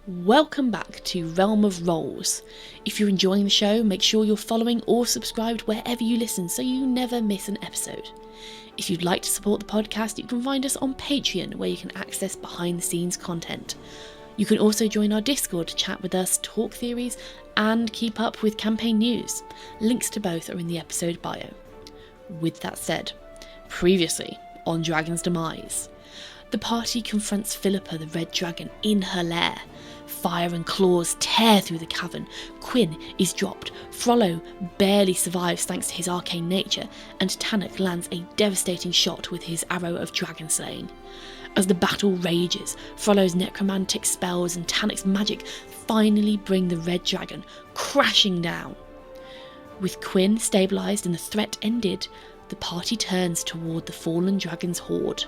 Welcome back to Realm of Rolls. If you're enjoying the show, make sure you're following or subscribed wherever you listen so you never miss an episode. If you'd like to support the podcast, you can find us on Patreon, where you can access behind the scenes content. You can also join our Discord to chat with us, talk theories, and keep up with campaign news. Links to both are in the episode bio. With that said, previously on Dragon's Demise, the party confronts Fillipa the Red Dragon in her lair. Fire and claws tear through the cavern. Quinn is dropped. Frollo barely survives thanks to his arcane nature, and Tanuk lands a devastating shot with his arrow of dragon slaying. As the battle rages, Frollo's necromantic spells and Tanuk's magic finally bring the Red Dragon crashing down. With Quinn stabilised and the threat ended, the party turns toward the fallen dragon's horde.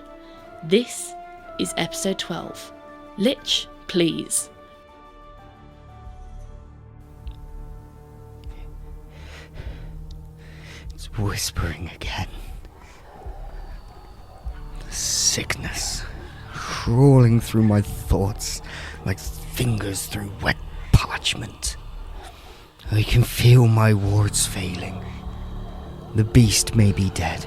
This is episode 12. Lich, please. It's whispering again. The sickness crawling through my thoughts like fingers through wet parchment. I can feel my wards failing. The beast may be dead,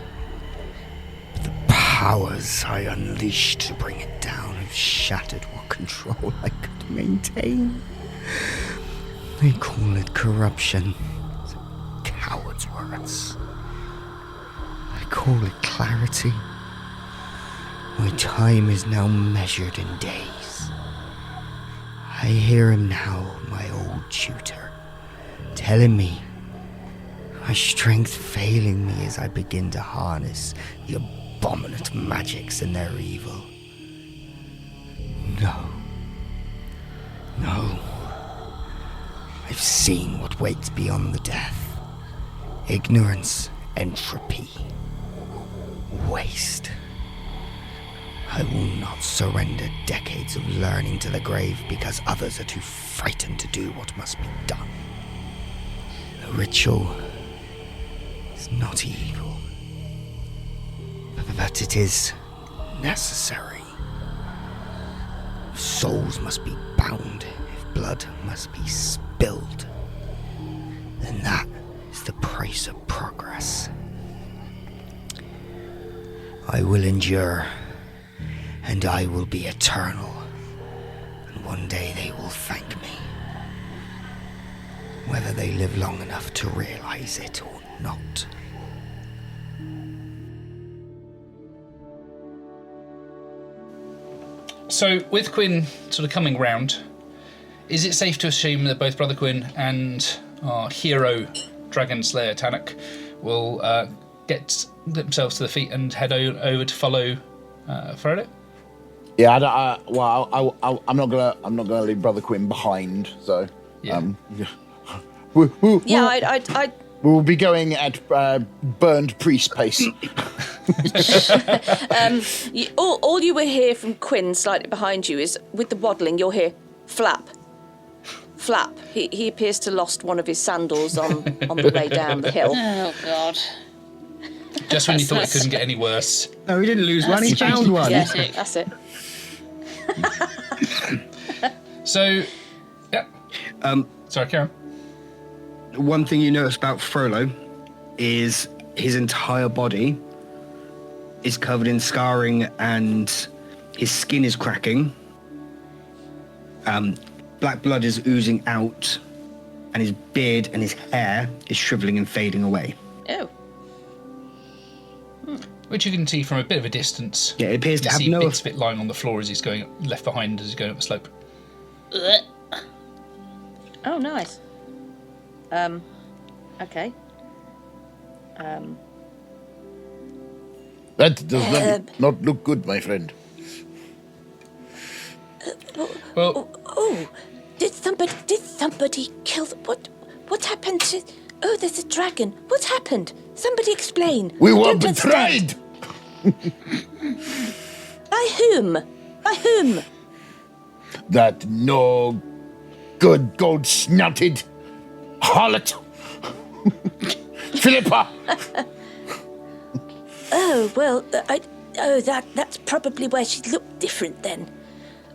but the powers I unleashed to bring it down have shattered what control I could maintain. They call it corruption. It's a coward's words. I call it clarity. My time is now measured in days. I hear him now, my old tutor, telling me, my strength failing me as I begin to harness the abominant magics and their evil. No. I've seen what waits beyond the death. Ignorance, entropy, waste. I will not surrender decades of learning to the grave because others are too frightened to do what must be done. The ritual is not evil, but it is necessary. Souls must be bound, if blood must be spilled, then that is the price of progress. I will endure, and I will be eternal, and one day they will thank me, whether they live long enough to realize it or not. So, with Quinn sort of coming round, is it safe to assume that both Brother Quinn and our hero Dragon Slayer Tanuk will get themselves to the feet and head over to follow Frodo? Yeah, I'm not gonna leave Brother Quinn behind. So, yeah. We'll be going at burned priest pace. All you will hear from Quinn slightly behind you is, with the waddling, you'll hear flap. Flap. He appears to have lost one of his sandals on the way down the hill. Oh, God. Just when you thought it couldn't get any worse. No, he didn't lose one, he found one. Yeah, that's it. So, yeah. Sorry, Karen. One thing you notice about Frollo is his entire body is covered in scarring and his skin is cracking. Black blood is oozing out and his beard and his hair is shriveling and fading away. Oh. Which you can see from a bit of a distance. Yeah, it appears to have see no... bits of it lying on the floor as he's going left behind as he's going up the slope. Oh, nice. Okay. That does not look good, my friend. Well, Did somebody kill what happened to... Oh, there's a dragon. What happened? Somebody explain. We I were don't understand. betrayed! By whom? By whom? That no good gold-snouted harlot. Fillipa! Oh, well, that's probably why she looked different then.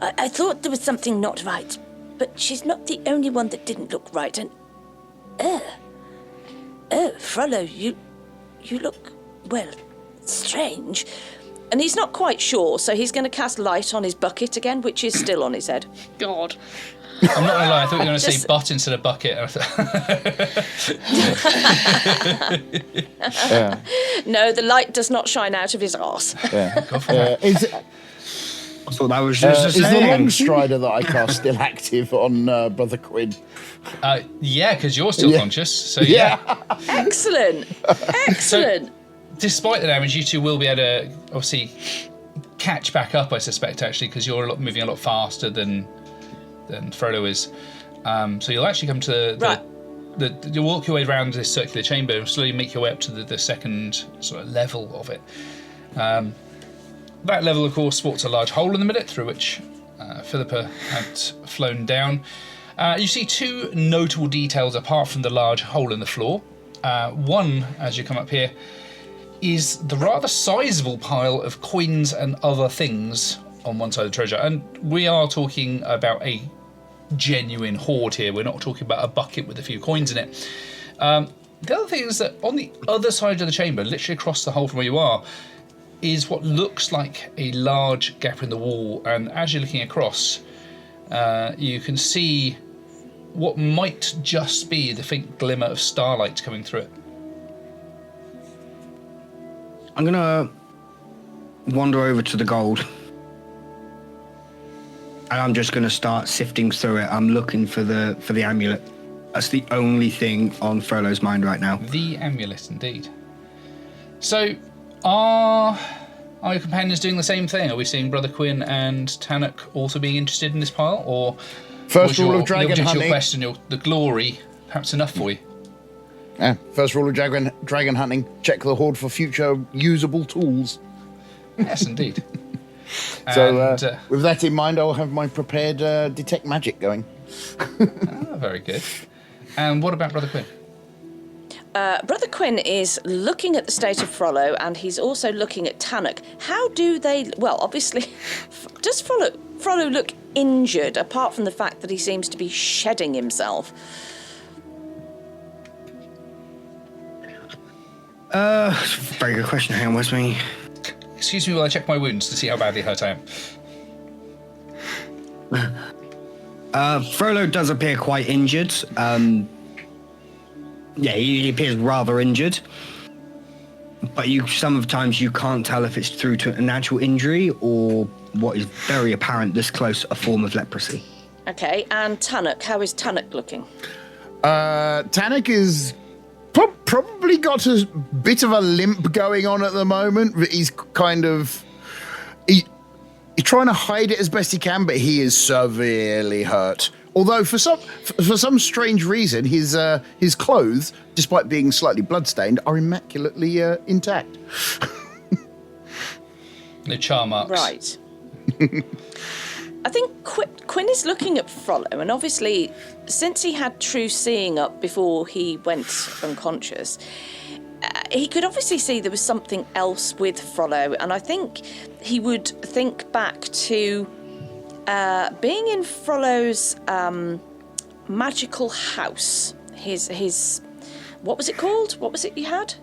I thought there was something not right. but she's not the only one that didn't look right. And Frollo, you look, well, strange. And he's not quite sure, so he's going to cast light on his bucket again, which is still on his head. God. I'm not going to lie, I thought you were going to say butt instead of bucket. No, the light does not shine out of his arse. Yeah. Go for it. Is I thought that was just a the saying. long strider that I cast still active on Brother Quinn? Yeah, because you're still conscious. So yeah. Excellent. Excellent. Despite the damage, you two will be able to obviously catch back up, I suspect, actually, because you're moving a lot faster than Frodo is. So you'll actually come to you'll walk your way around this circular chamber and slowly make your way up to the second sort of level of it. That level, of course, sports a large hole in the middle through which Fillipa had flown down. You see two notable details apart from the large hole in the floor. One, as you come up here, is the rather sizable pile of coins and other things on one side of the treasure. And we are talking about a genuine hoard here. We're not talking about a bucket with a few coins in it. The other thing is that on the other side of the chamber, literally across the hole from where you are, is what looks like a large gap in the wall. And as you're looking across, you can see what might just be the faint glimmer of starlight coming through it. I'm going to wander over to the gold. And I'm just going to start sifting through it. I'm looking for the amulet. That's the only thing on Frollo's mind right now. The amulet, indeed. So, are your companions doing the same thing? Are we seeing Brother Quinn and Tanuk also being interested in this pile? Or First rule of dragon the object of hunting. your question, the glory, perhaps enough for you? Yeah. First rule of dragon hunting: check the hoard for future usable tools. Yes, indeed. So, with that in mind, I'll have my prepared detect magic going. Very good. And what about Brother Quinn? Brother Quinn is looking at the state of Frollo, and he's also looking at Tanuk. How do they... Well, obviously, does Frollo look injured, apart from the fact that he seems to be shedding himself? Very good question. Hang on, where's me? Excuse me while I check my wounds to see how badly hurt I am. Frollo does appear quite injured. He appears rather injured. But sometimes you can't tell if it's through to an actual injury or what is very apparent this close a form of leprosy. Okay, and Tanuk, how is Tanuk looking? Tanuk is probably got a bit of a limp going on at the moment. He's kind of... He's trying to hide it as best he can, but he is severely hurt. Although for some strange reason, his clothes, despite being slightly bloodstained, are immaculately intact. No char marks. Right. I think Quinn is looking at Frollo, and obviously, since he had true seeing up before he went unconscious, he could obviously see there was something else with Frollo, and I think he would think back to being in Frollo's magical house. His what was it called? What was it you had?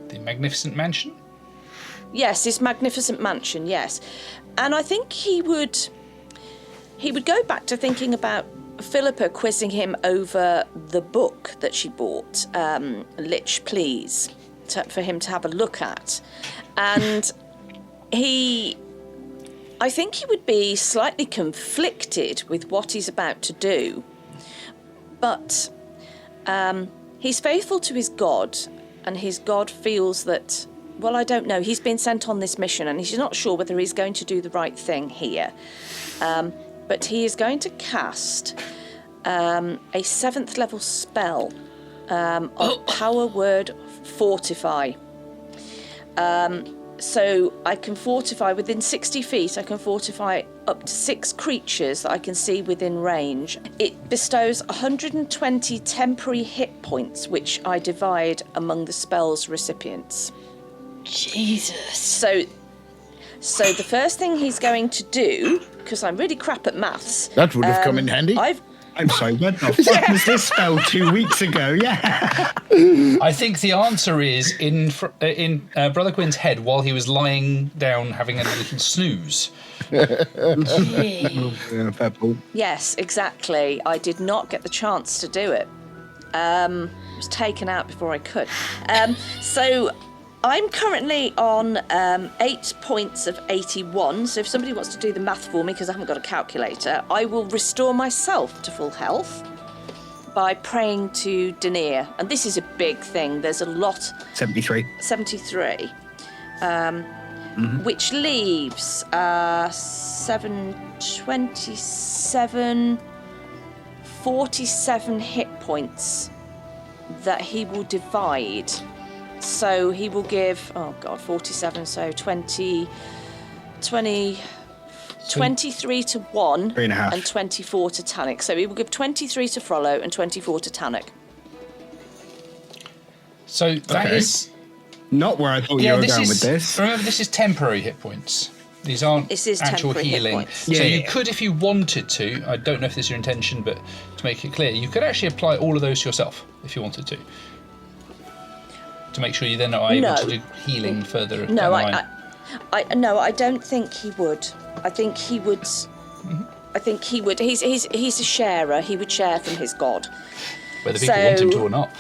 The Magnificent Mansion? Yes, his magnificent mansion, yes. And I think he would go back to thinking about Fillipa quizzing him over the book that she bought, Lich, Please, for him to have a look at. And I think he would be slightly conflicted with what he's about to do. But he's faithful to his god, and his god feels that, well, I don't know, he's been sent on this mission and he's not sure whether he's going to do the right thing here. But he is going to cast a 7th level spell of power word fortify. So I can fortify within 60 feet, I can fortify up to 6 creatures that I can see within range. It bestows 120 temporary hit points, which I divide among the spell's recipients. Jesus. So the first thing he's going to do, because I'm really crap at maths. That would have come in handy. I'm sorry, what the fuck was this spell 2 weeks ago? Yeah. I think the answer is in Brother Quinn's head while he was lying down having a little snooze. Purple. Yes, exactly. I did not get the chance to do it. I was taken out before I could. So I'm currently on 8 points of 81. So if somebody wants to do the math for me, because I haven't got a calculator, I will restore myself to full health by praying to Denir. And this is a big thing. There's a lot. 73. 73. Which leaves 727, 47 hit points that he will divide. So he will give, 47, so 23 to 1 3.5. and 24 to Tanuk. So he will give 23 to Frollo and 24 to Tanuk. So that is... Not where I thought you were going with this. Remember, this is temporary hit points. These aren't This is actual temporary hit healing. points. So you could, if you wanted to, I don't know if this is your intention, but to make it clear, you could actually apply all of those to yourself if you wanted to make sure you then are able to do healing further down the line. I don't think he would. I think he would. I think he would. He's a sharer. He would share from his god. Whether people want him to or not.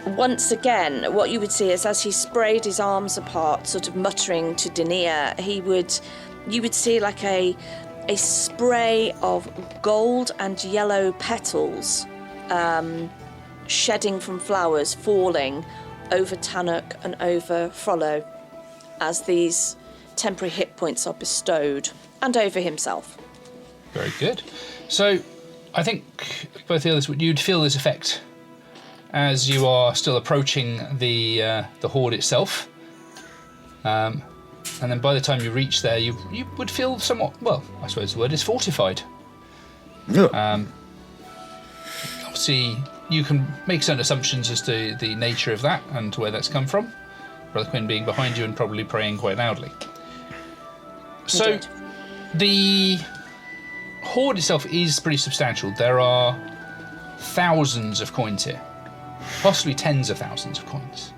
Once again, what you would see is as he sprayed his arms apart, sort of muttering to Denir, you would see like a spray of gold and yellow petals shedding from flowers falling over Tanuk and over Frollo as these temporary hit points are bestowed, and over himself. Very good. So I think both the others, you'd feel this effect as you are still approaching the horde itself, and then by the time you reach there, you would feel somewhat, well, I suppose the word is fortified. Obviously, you can make certain assumptions as to the nature of that and where that's come from. Brother Quinn being behind you and probably praying quite loudly. So, Indeed. the horde itself is pretty substantial. There are thousands of coins here. Possibly tens of thousands of coins.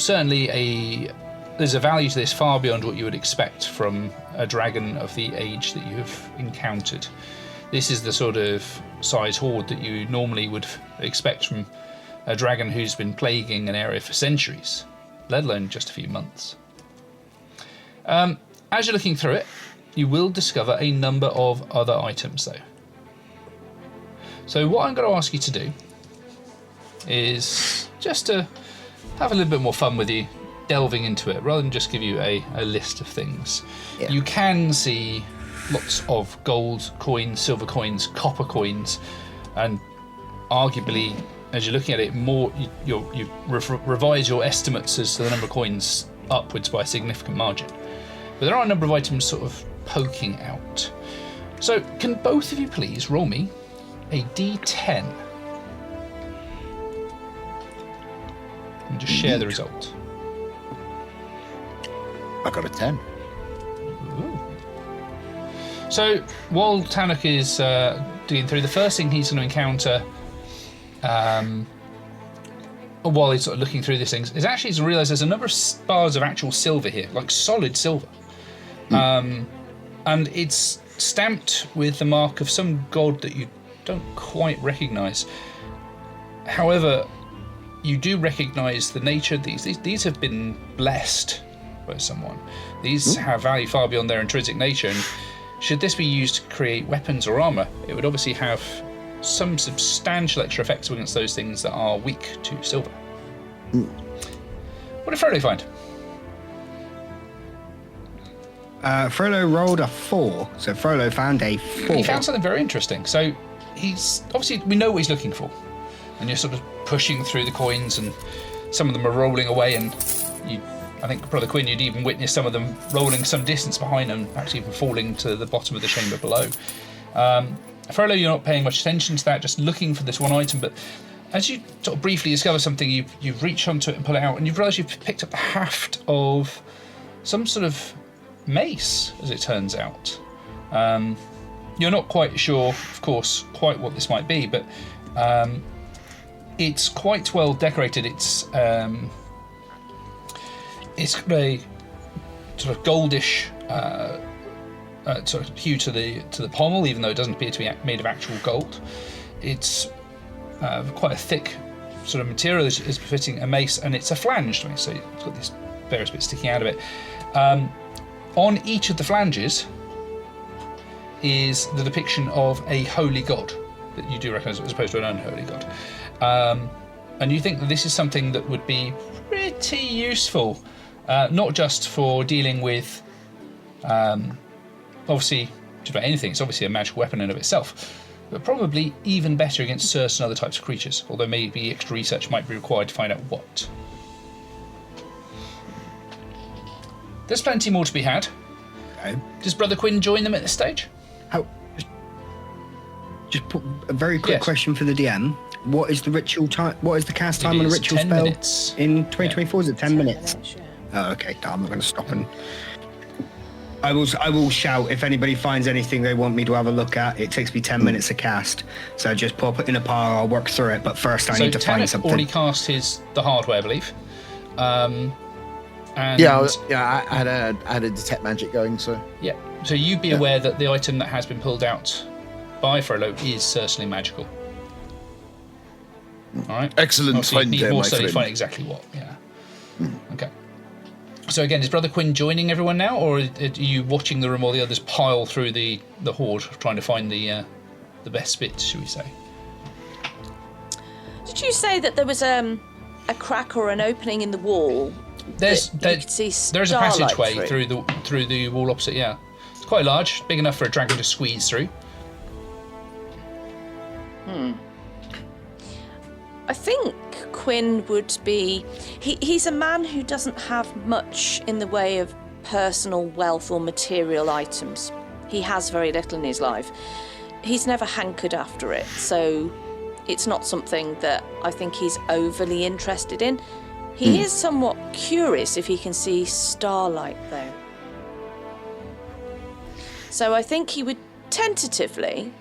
Certainly there's a value to this far beyond what you would expect from a dragon of the age that you have encountered. This is the sort of size horde that you normally would expect from a dragon who's been plaguing an area for centuries, let alone just a few months. As you're looking through it, you will discover a number of other items though. So what I'm going to ask you to do is just to have a little bit more fun with you delving into it rather than just give you a list of things. Yeah. You can see lots of gold coins, silver coins, copper coins, and arguably as you're looking at it more you revise your estimates as to the number of coins upwards by a significant margin. But there are a number of items sort of poking out. So can both of you please roll me a d10 and just share the result. I got a 10. Ooh. So while Tanuk is digging through, the first thing he's going to encounter while he's sort of looking through these things is actually to realise there's a number of bars of actual silver here, like solid silver. And it's stamped with the mark of some god that you don't quite recognise. However, you do recognise the nature of these. These have been blessed by someone. These have value far beyond their intrinsic nature, and should this be used to create weapons or armour, it would obviously have some substantial extra effects against those things that are weak to silver. What did Frodo find? Frodo rolled a 4, so Frodo found a 4. He found something very interesting. So he's obviously, we know what he's looking for, and you're sort of pushing through the coins, and some of them are rolling away, and I think Brother Quinn, you'd even witnessed some of them rolling some distance behind them, actually even falling to the bottom of the chamber below. Frodo, you're not paying much attention to that, just looking for this one item, but as you sort of briefly discover something, you reach onto it and pull it out, and you realise you've picked up the haft of some sort of mace, as it turns out. You're not quite sure, of course, quite what this might be, but it's quite well decorated. It's got a sort of goldish sort of hue to the pommel, even though it doesn't appear to be made of actual gold. It's quite a thick sort of material, is befitting a mace, and it's a flanged mace, so it's got these various bits sticking out of it. On each of the flanges is the depiction of a holy god that you do recognise, as opposed to an unholy god. And you think that this is something that would be pretty useful, not just for dealing with, obviously, just about anything. It's obviously a magical weapon in of itself, but probably even better against certain other types of creatures, although maybe extra research might be required to find out what. There's plenty more to be had. Okay. Does Brother Quinn join them at this stage? Just put a very quick Yes. question for the DM. What is the ritual time? What is the cast time on a is ritual 10 spell minutes. in 2024? Is it 10 minutes? Yeah. Oh, okay. I'm not going to stop and. I will shout if anybody finds anything they want me to have a look at. It takes me 10 minutes to cast, so just pop it in a pile. I'll work through it, but first I need to find Tanuk something. already cast the hard way, I believe. And I had a detect magic going, so yeah. So you'd be aware that the item that has been pulled out by Frollo is certainly magical. All right. Excellent Obviously, you find need there, more my study to friend. find exactly what. Yeah. Okay. So again, is Brother Quinn joining everyone now, or are you watching the room while the others pile through the horde, trying to find the best bits, should we say? Did you say that there was a crack or an opening in the wall? There is a starlight passageway through the wall opposite. Yeah, it's quite large, big enough for a dragon to squeeze through. I think Quinn would be... He's a man who doesn't have much in the way of personal wealth or material items. He has very little in his life. He's never hankered after it, so it's not something that I think he's overly interested in. He is somewhat curious if he can see starlight, though. So I think he would tentatively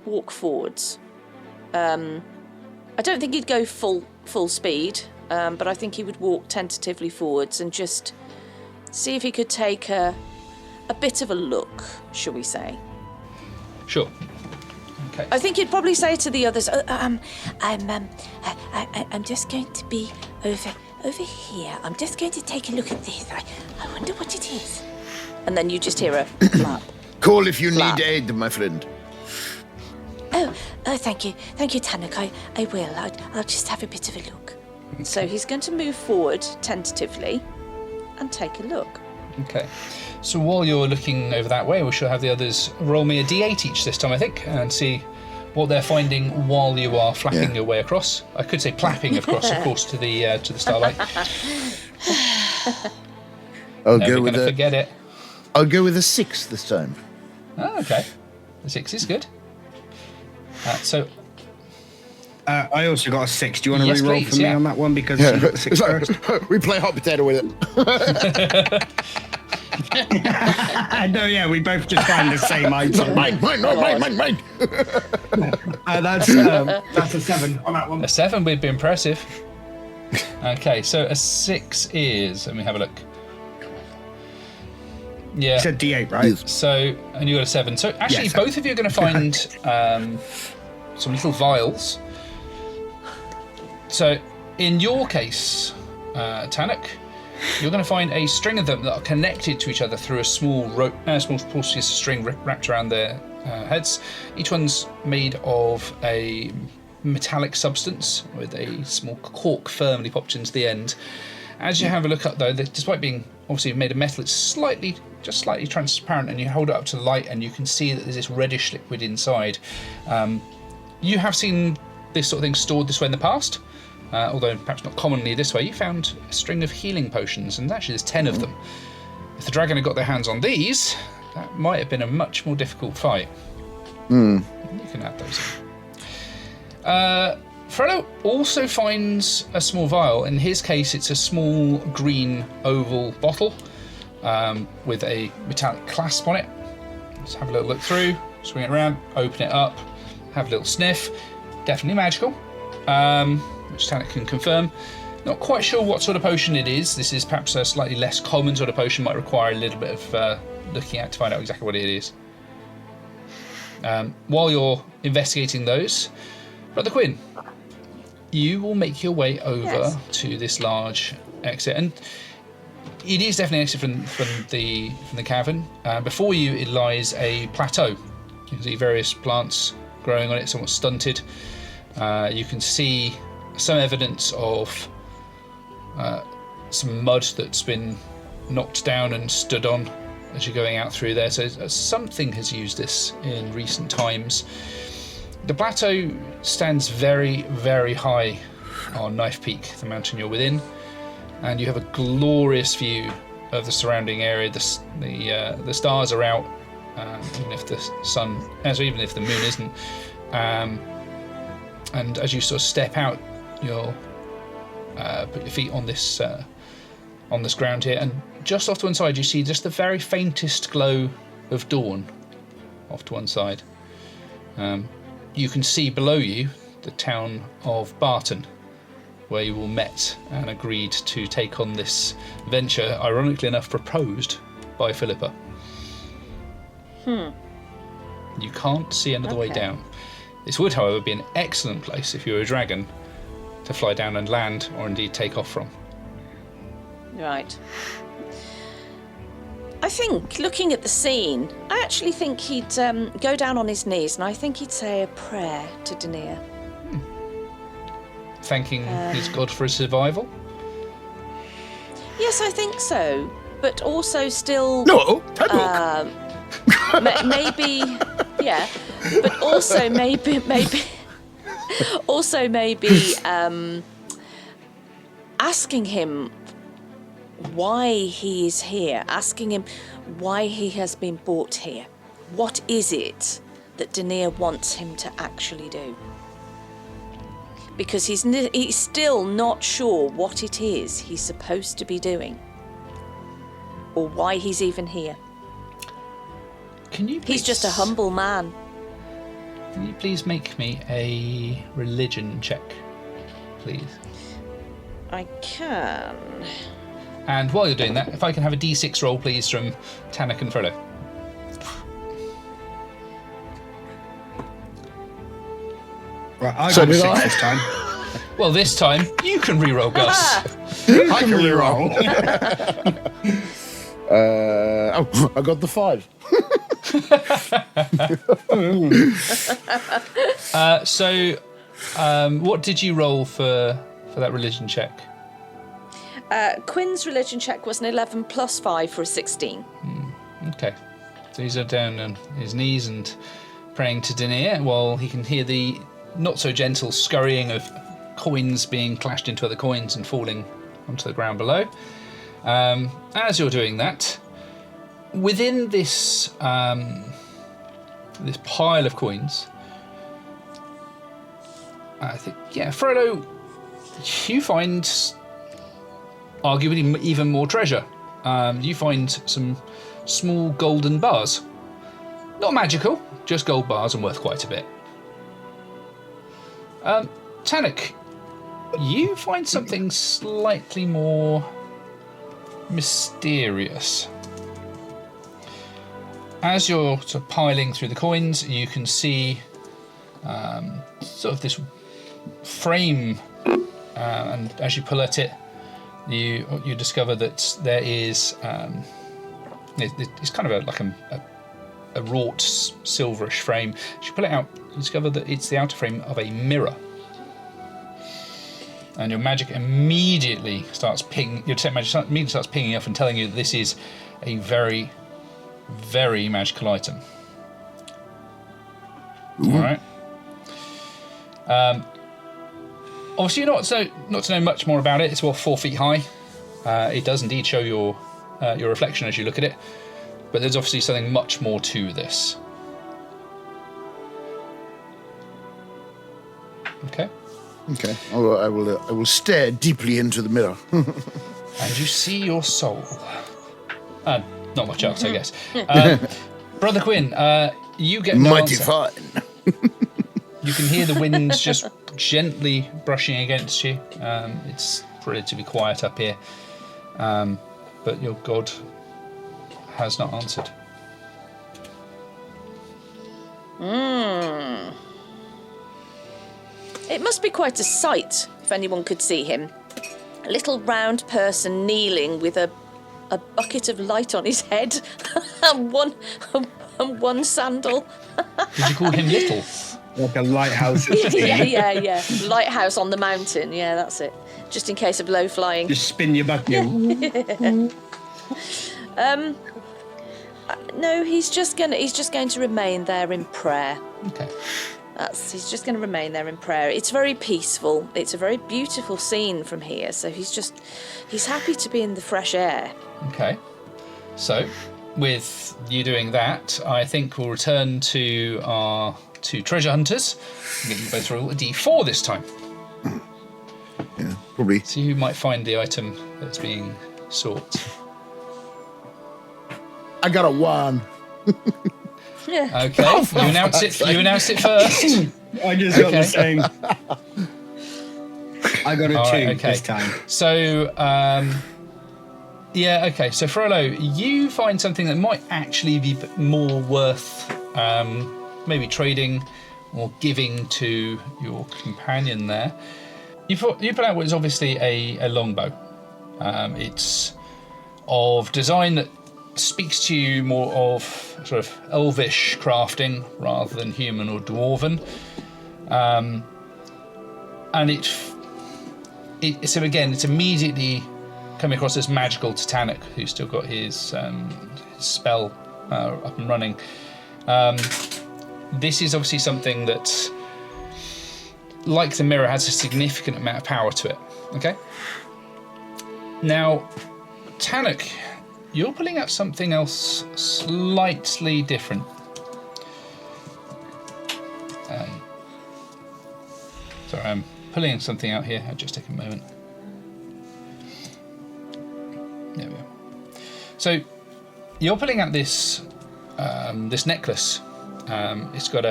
walk forwards. I don't think he'd go full speed, but I think he would walk tentatively forwards and just see if he could take a bit of a look, shall we say. Sure. Okay. I think he'd probably say to the others, I'm just going to be over here. I'm just going to take a look at this. I wonder what it is. And then you just hear a flap. Call if you Flap. need aid, my friend. Oh, thank you, Tanuk. I will. I'll just have a bit of a look. So he's going to move forward tentatively and take a look. Okay. So while you're looking over that way, we shall have the others roll me a d8 each this time, I think, and see what they're finding while you are flapping your way across. I could say plapping across, of course, to the starlight. I'll Never go with gonna a. forget it. I'll go with a 6 this time. Oh, okay. The 6 is good. So I also got a 6. Do you want to Yes, re-roll please, for me yeah. on that one because you got the 6 first? We play hot potato with it. No, yeah, we both just find the same item. Mine. That's a 7 on that one. a 7 would be impressive. Okay, so a 6 is... Let me have a look. Yeah. You said D8, right? So, and you got a 7. So actually, Yes. both of you are going to find some little vials. So, in your case, Tanuk, you're going to find a string of them that are connected to each other through a small rope, small piece of string wrapped around their heads. Each one's made of a metallic substance with a small cork firmly popped into the end. As you have a look up, though, despite being obviously made of metal, it's just slightly transparent, and you hold it up to the light and you can see that there's this reddish liquid inside. You have seen this sort of thing stored this way in the past, although perhaps not commonly this way. You found a string of healing potions, and actually there's 10 of them. If the dragon had got their hands on these, that might have been a much more difficult fight. You can add those in. Frollo also finds a small vial. In his case, it's a small green oval bottle. with a metallic clasp on it. Let's have a little look through, swing it around, open it up, have a little sniff. Definitely magical, which Tanuk can confirm. Not quite sure what sort of potion it is. This is perhaps a slightly less common sort of potion, might require a little bit of looking at to find out exactly what it is. While you're investigating those, Brother Quinn, you will make your way over to this large exit, and it is definitely an exit from the cavern. Before you, it lies a plateau. You can see various plants growing on it, somewhat stunted. You can see some evidence of some mud that's been knocked down and stood on as you're going out through there. So something has used this in recent times. The plateau stands very, very high on Knife Peak, the mountain you're within, and you have a glorious view of the surrounding area. The stars are out, even if the sun, even if the moon isn't. And as you sort of step out, you'll put your feet on this ground here, and just off to one side you see just the very faintest glow of dawn off to one side. You can see below you the town of Barton, where you all met and agreed to take on this venture, ironically enough proposed by Fillipa. You can't see another way down. This would, however, be an excellent place if you were a dragon to fly down and land, or indeed take off from. Right. I think, looking at the scene, I actually think he'd go down on his knees and I think he'd say a prayer to Dania. Thanking his god for his survival? Yes, I think so. But also still... No, Tanuk. Maybe... Yeah. But also maybe... Also maybe asking him why he is here, asking him why he has been brought here. What is it that Dania wants him to actually do? Because he's still not sure what it is he's supposed to be doing, or why he's even here. Can you please... He's just a humble man. Can you please make me a religion check, please? I can. And while you're doing that, if I can have a D6 roll, please, from Tanuk and Frodo. Right, I got a 6 this time. Well, this time, you can re-roll, Gus. I can reroll. I got the 5. What did you roll for that religion check? Quinn's religion check was an 11 plus 5 for a 16. Okay. So he's down on his knees and praying to Dania while he can hear the not so gentle scurrying of coins being clashed into other coins and falling onto the ground below. As you're doing that, within this this pile of coins, I think, Frodo, you find arguably even more treasure. You find some small golden bars. Not magical, just gold bars and worth quite a bit. Tanuk, you find something slightly more mysterious. As you're sort of piling through the coins, you can see sort of this frame, and as you pull at it, you discover that there is it's kind of a wrought silverish frame. As you pull it out, you discover that it's the outer frame of a mirror. And your magic immediately starts pinging. Your detect magic immediately starts pinging up and telling you that this is a very, very magical item. All right. Obviously, not to know much more about it. It's 4 feet high. It does indeed show your reflection as you look at it, but there's obviously something much more to this. Okay. Okay. I will stare deeply into the mirror. And you see your soul. Not much else, I guess. Brother Quinn, you get no Mighty answer. fun. You can hear the winds just gently brushing against you. It's relatively quiet up here. But your god has not answered. It must be quite a sight if anyone could see him. A little round person kneeling with a bucket of light on his head and one sandal. Did you call him little? Like a lighthouse. Yeah. Lighthouse on the mountain. Yeah, that's it. Just in case of low flying. Just spin your bucket. No, he's just going to remain there in prayer. Okay. He's just going to remain there in prayer. It's very peaceful. It's a very beautiful scene from here. So he's happy to be in the fresh air. Okay. So, with you doing that, I think we'll return to our two treasure hunters and get you both roll a d4 this time. Yeah, probably. See who might find the item that's being sought. I got a 1. Yeah. Okay. You announce it. You announce it first. I just got the same. I got a 2 okay. this time. So, yeah, okay. So, Frollo, you find something that might actually be more worth maybe trading or giving to your companion there. You put out what is obviously a longbow. It's of design that speaks to you more of sort of elvish crafting rather than human or dwarven. And so again, it's immediately coming across as magical to Tanuk, who's still got his spell up and running. This is obviously something that, like the mirror, has a significant amount of power to it. Okay. Now, Tanuk, you're pulling out something else slightly different. Sorry, I'm pulling something out here. I'll just take a moment. There we go. So you're pulling out this this necklace. It's got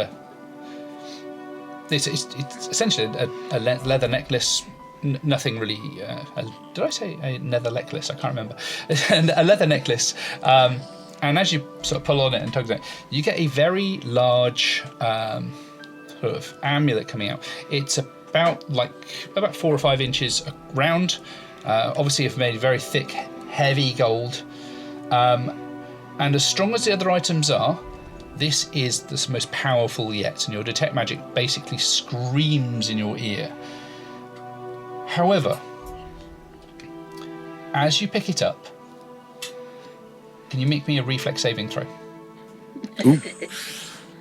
it's essentially a leather necklace. Nothing really. Did I say a nether necklace? I can't remember. A leather necklace. And as you sort of pull on it and tug on it, you get a very large sort of amulet coming out. It's about 4 or 5 inches round. Obviously, it's made of very thick, heavy gold. And as strong as the other items are, this is the most powerful yet. And your detect magic basically screams in your ear. However, as you pick it up, can you make me a reflex saving throw?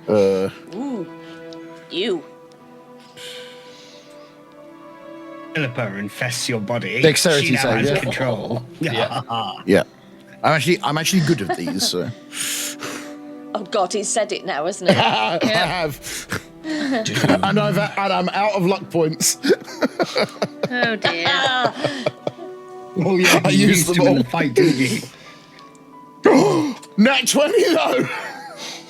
Ooh. You. Fillipa infests your body. Dexterity She now save, has yeah. control. Yeah. I'm actually good at these. So. Oh God, he's said it now, hasn't he? I have. and I'm out of luck points. Oh dear. Oh yeah, I you used used them them in all. the fight, didn't you? Nat 20 though.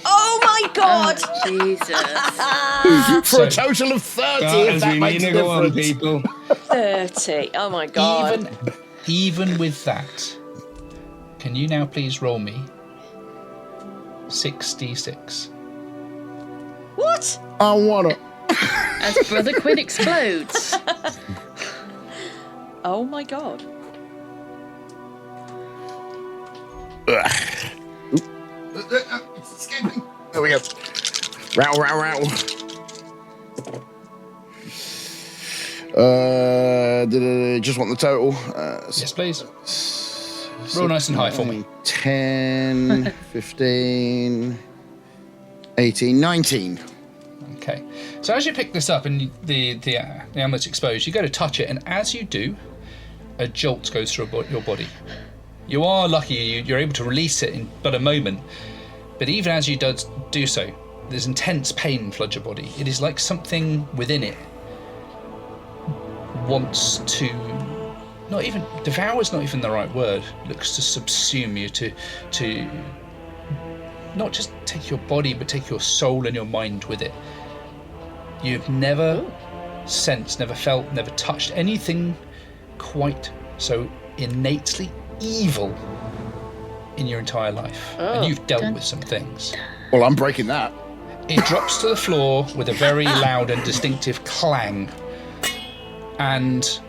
Oh my God! Jesus. For a total of 30, if that makes a go on, difference. people. 30. Oh my God. Even with that, can you now please roll me 6d6? What? I wanna. As Brother Quinn explodes. Oh my God. It's escaping. There we go. Rattle, rattle, rattle. Just want the total. Yes, please. Roll nice and high for me. 10, 15, 18, 19. Okay. So as you pick this up and the amulet's exposed, you go to touch it, and as you do, a jolt goes through your body. You are lucky you're able to release it in but a moment, but even as you do so, there's intense pain floods your body. It is like something within it wants to not even devour's not even the right word. Looks to subsume you, to not just take your body, but take your soul and your mind with it. You've never sensed, never felt, never touched anything quite so innately evil in your entire life. And you've dealt with some things. Well, I'm breaking that. It drops to the floor with a very loud and distinctive clang and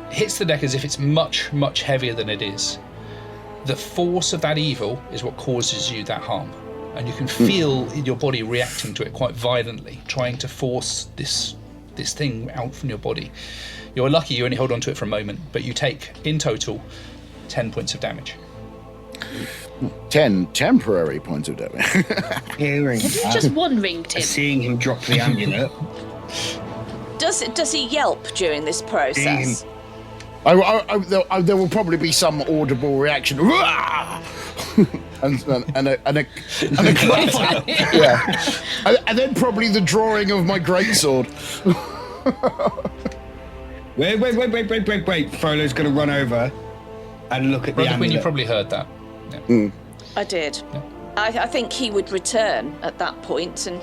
hits the deck as if it's much, much heavier than it is. The force of that evil is what causes you that harm. And you can feel your body reacting to it quite violently, trying to force this thing out from your body. You're lucky you only hold on to it for a moment, but you take, in total, 10 points of damage. 10 temporary points of damage. Hearing Have you just one ringed him? seeing him drop the amulet. Does he yelp during this process? There will probably be some audible reaction. and a yeah. And then probably the drawing of my greatsword. Wait. Frollo's going to run over and look at the Brother Quinn, amulet. you probably heard that. Yeah. I did. Yeah. I think he would return at that point, and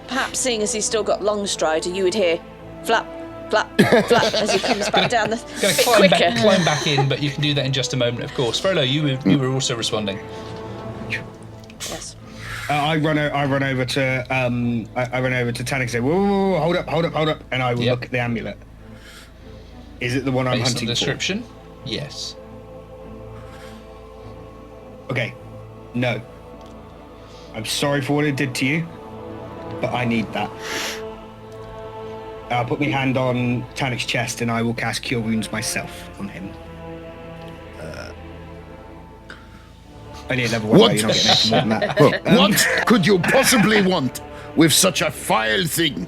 perhaps seeing as he's still got Longstrider, you would hear flap, flap, flap as he comes back down the Going to climb back in, but you can do that in just a moment, of course. Frollo, you were also responding. Yes. I run over to Tanuk and say, whoa, hold up, and I will look at the amulet. Is it the one I'm Based on hunting the for? description? Yes. Okay, no. I'm sorry for what it did to you, but I need that. I'll put my hand on Tanuk's chest and I will cast Cure Wounds myself on him. Only at level 1, What? you're not getting anything more than that. What could you possibly want with such a vile thing?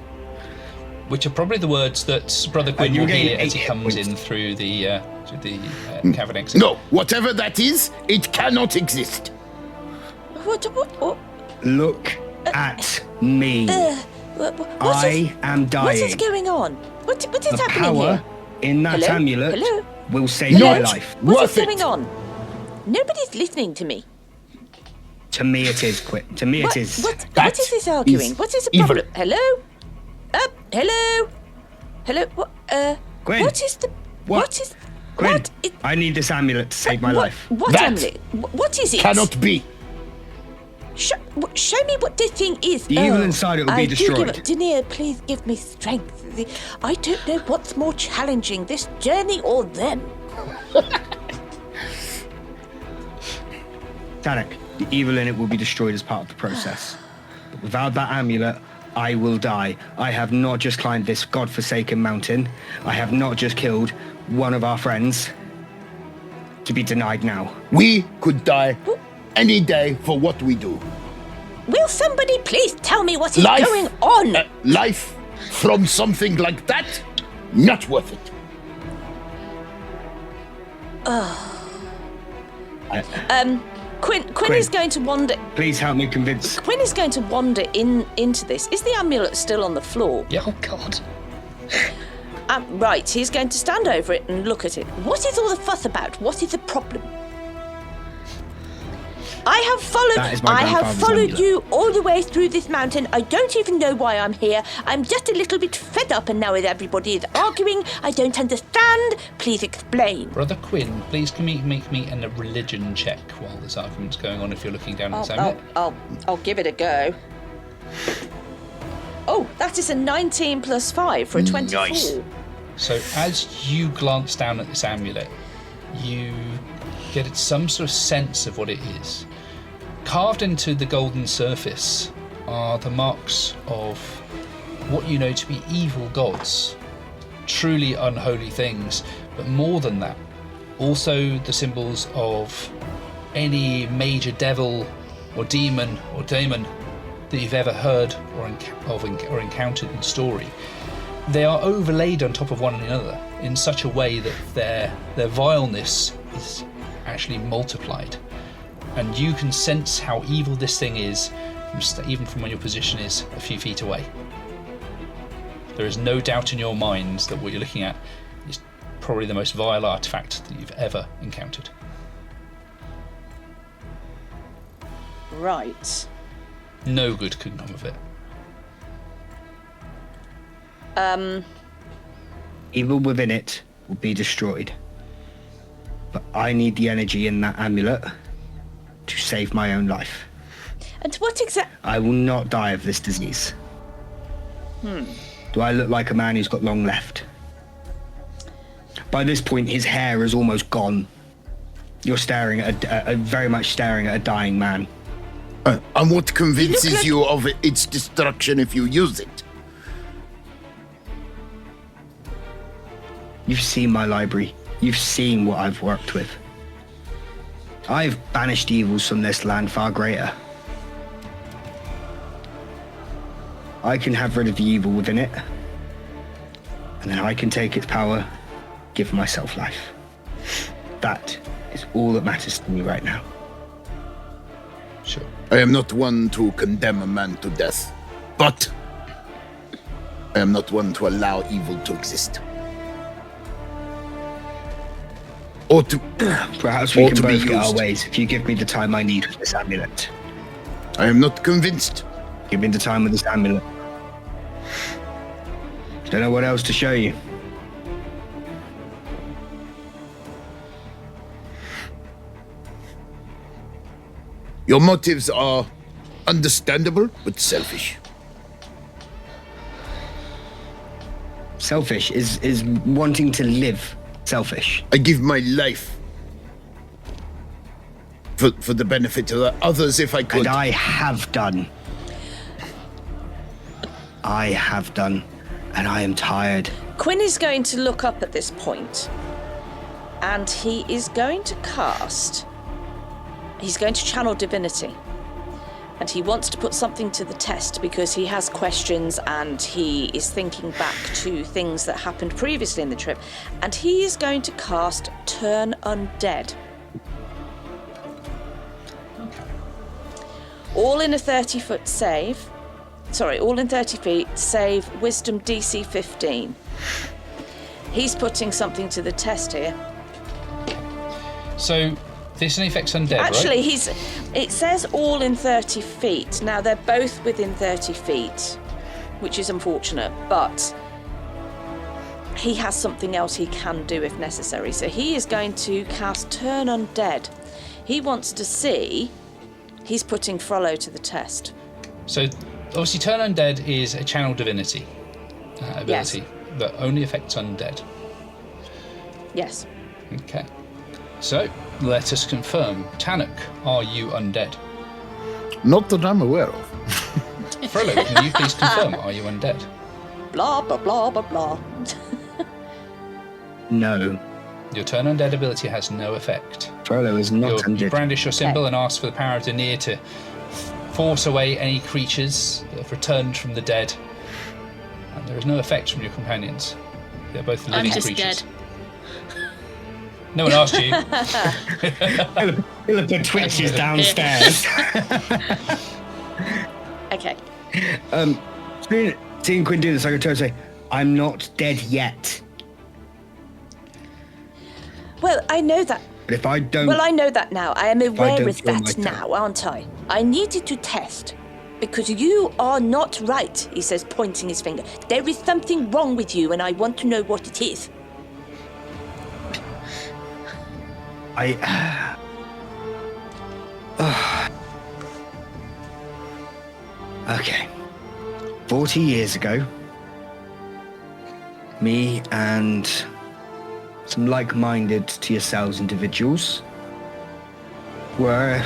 Which are probably the words that Brother Quinn you're will getting hear as 8 he hit comes points. in through the cavern exit. No, whatever that is, it cannot exist. What? Look at me. I am dying. What is going on? What is The happening power here? in that Hello? amulet Hello? will save my Not life. What is worth it. going on? Nobody's listening to me. To me it is, Quinn. To me it is. What That is this arguing? is What is the evil. problem? Hello? Hello? What? Quinn. What is the? What? What is? Quinn, What? Is, I need this amulet to save my life. What That amulet? What is it? Cannot be. Show me what this thing is. The evil inside it will be destroyed. Denier, please give me strength. I don't know what's more challenging, this journey or them. Tanuk, the evil in it will be destroyed as part of the process. But without that amulet, I will die. I have not just climbed this godforsaken mountain. I have not just killed one of our friends to be denied now. We could die any day for what we do. Will somebody please tell me what is Life. going on? Life from something like that, not worth it. Quinn is going to wander. Please help me convince. Quinn is going to wander into this. Is the amulet still on the floor? Yep. Oh, God. Right, he's going to stand over it and look at it. What is all the fuss about? What is the problem? I That is my have grandfather's followed amulet. you all the way through this mountain. I don't even know why I'm here. I'm just a little bit fed up, and now with everybody is arguing, I don't understand. Please explain. Brother Quinn, please can you make me a religion check while this argument's going on if you're looking down at this amulet? I'll give it a go. Oh, that is a 19 plus 5 for a 24. Nice. So as you glance down at this amulet, you get some sort of sense of what it is. Carved into the golden surface are the marks of what you know to be evil gods, truly unholy things, but more than that, also the symbols of any major devil or demon or daemon that you've ever heard or encountered in story. They are overlaid on top of one another in such a way that their vileness is actually multiplied. And you can sense how evil this thing is even from when your position is a few feet away. There is no doubt in your minds that what you're looking at is probably the most vile artifact that you've ever encountered. Right. No good can come of it. Evil within it will be destroyed. But I need the energy in that amulet to save my own life. And what exactly? I will not die of this disease. Do I look like a man who's got long left? By this point, his hair is almost gone. You're staring at very much staring at a dying man. And what convinces you of its destruction if you use it? You've seen my library. You've seen what I've worked with. I've banished evils from this land far greater. I can have rid of the evil within it, and then I can take its power, give myself life. That is all that matters to me right now. Sure. I am not one to condemn a man to death, but I am not one to allow evil to exist. Or to Perhaps we or can to be both get our used. ways if you give me the time I need with this amulet. I am not convinced. Give me the time with this amulet. Don't know what else to show you. Your motives are understandable but selfish. Selfish is wanting to live selfish. I give my life for the benefit of the others if I could. And I have done. I have done. And I am tired. Quinn is going to look up at this point, and he is going to cast. He's going to channel divinity, and he wants to put something to the test because he has questions and he is thinking back to things that happened previously in the trip, and he is going to cast Turn Undead. All in a 30-foot save. Sorry, all in 30 feet, save Wisdom DC 15. He's putting something to the test here. So, this only affects undead, Actually, right? it says all in 30 feet. Now, they're both within 30 feet, which is unfortunate, but he has something else he can do if necessary. So he is going to cast Turn Undead. He wants to see... He's putting Frollo to the test. So, obviously, Turn Undead is a channel divinity ability that only affects undead. Yes. Okay. So, let us confirm. Tanuk, are you undead? Not that I'm aware of. Frollo, can you please confirm, are you undead? Blah, blah, blah, blah, blah. No. Your Turn Undead ability has no effect. Frollo is not You undead. brandish your symbol and ask for the power of Denir to force away any creatures that have returned from the dead. And there is no effect from your companions. They're both I'm living just creatures. dead. No one asked you. Fillipa twitches downstairs. Okay. Seeing Quinn do this, I could turn and say, I'm not dead yet. Well, I know that. But if I don't... Well, I know that now. I am aware don't of feel that myself. now, aren't I? I needed to test. Because you are not right, he says, pointing his finger. There is something wrong with you, and I want to know what it is. Okay. 40 years ago, me and some like-minded to yourselves individuals were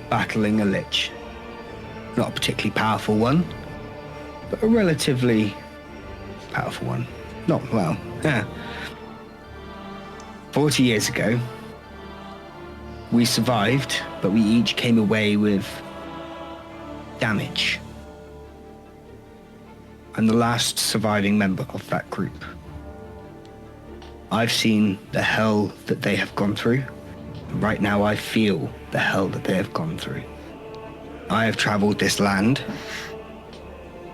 battling a Lich. Not a particularly powerful one, but a relatively powerful one. Not, well, yeah. 40 years ago, we survived, but we each came away with damage. I'm the last surviving member of that group. I've seen the hell that they have gone through. Right now, I feel the hell that they have gone through. I have traveled this land.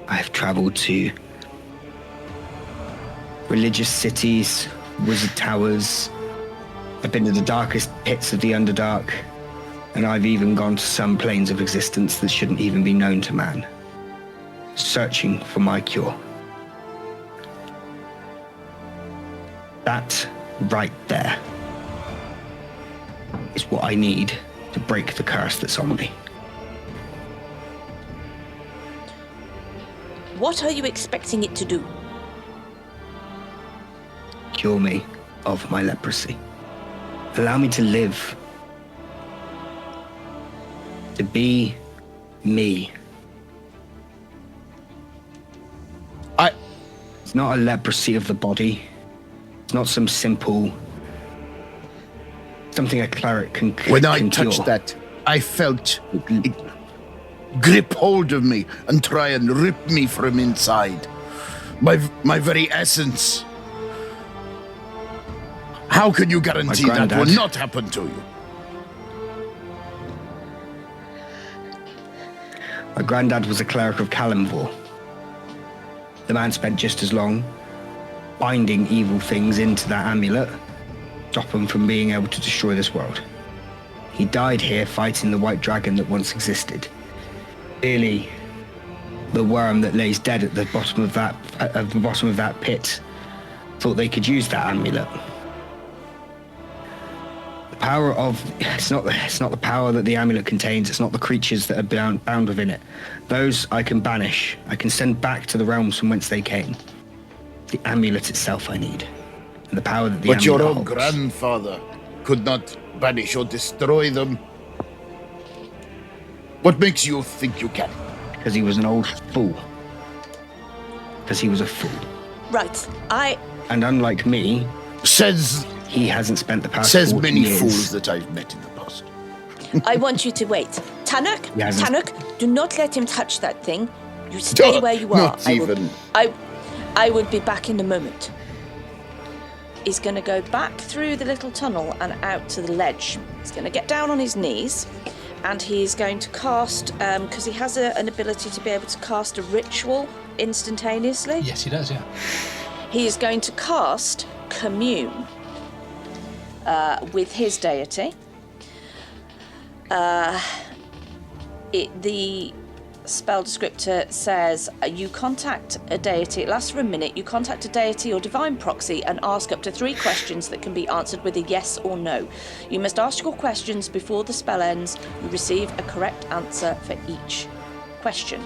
I have traveled to religious cities, wizard towers. I've been to the darkest pits of the Underdark, and I've even gone to some planes of existence that shouldn't even be known to man, searching for my cure. That right there is what I need to break the curse that's on me. What are you expecting it to do? Cure me of my leprosy. Allow me to live. To be me. It's not a leprosy of the body. It's not some simple... something a cleric can When I can touched cure. that, I felt it grip hold of me and try and rip me from inside. My very essence. How can you guarantee that will granddad. not happen to you? My granddad was a cleric of Kalimvor. The man spent just as long binding evil things into that amulet, stop them from being able to destroy this world. He died here fighting the white dragon that once existed. Clearly, the worm that lays dead at the bottom of that pit thought they could use that amulet. The power of it's not the power that the amulet contains. It's not the creatures that are bound within it. Those I can banish. I can send back to the realms from whence they came. The amulet itself I need, and the power that the But amulet your own holds. grandfather could not banish or destroy them. What makes you think you can? Because he was an old fool. Because he was a fool. Right, And unlike me, Says he hasn't spent the past says 40 many years. fools that I've met in the past. I want you to wait. Tanuk, Yes. Tanuk, do not let him touch that thing. You stay where you are. Not even. I will be back in a moment. He's going to go back through the little tunnel and out to the ledge. He's going to get down on his knees, and he's going to cast, because he has an ability to be able to cast a ritual instantaneously. Yes, he does, yeah. He is going to cast Commune with his deity. The spell descriptor says you contact a deity, it lasts for a minute, you contact a deity or divine proxy and ask up to 3 questions that can be answered with a yes or no. You must ask your questions before the spell ends. You receive a correct answer for each question.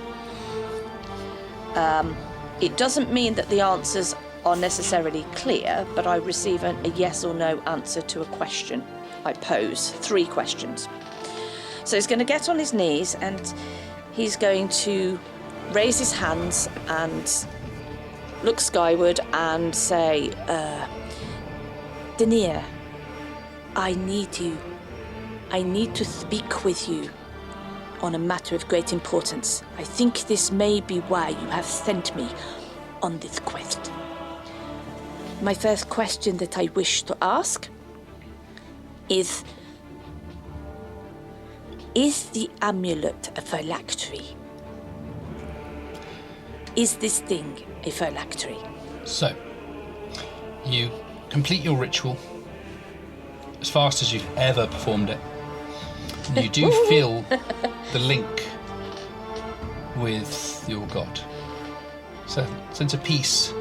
It doesn't mean that the answers are necessarily clear, but I receive a yes or no answer to a question I pose. 3 questions. So he's going to get on his knees and he's going to raise his hands and look skyward and say, Denier, I need you. I need to speak with you on a matter of great importance. I think this may be why you have sent me on this quest. My first question that I wish to ask is the amulet a phylactery? Is this thing a phylactery? So, you complete your ritual as fast as you've ever performed it. You do feel the link with your god. So, sense of peace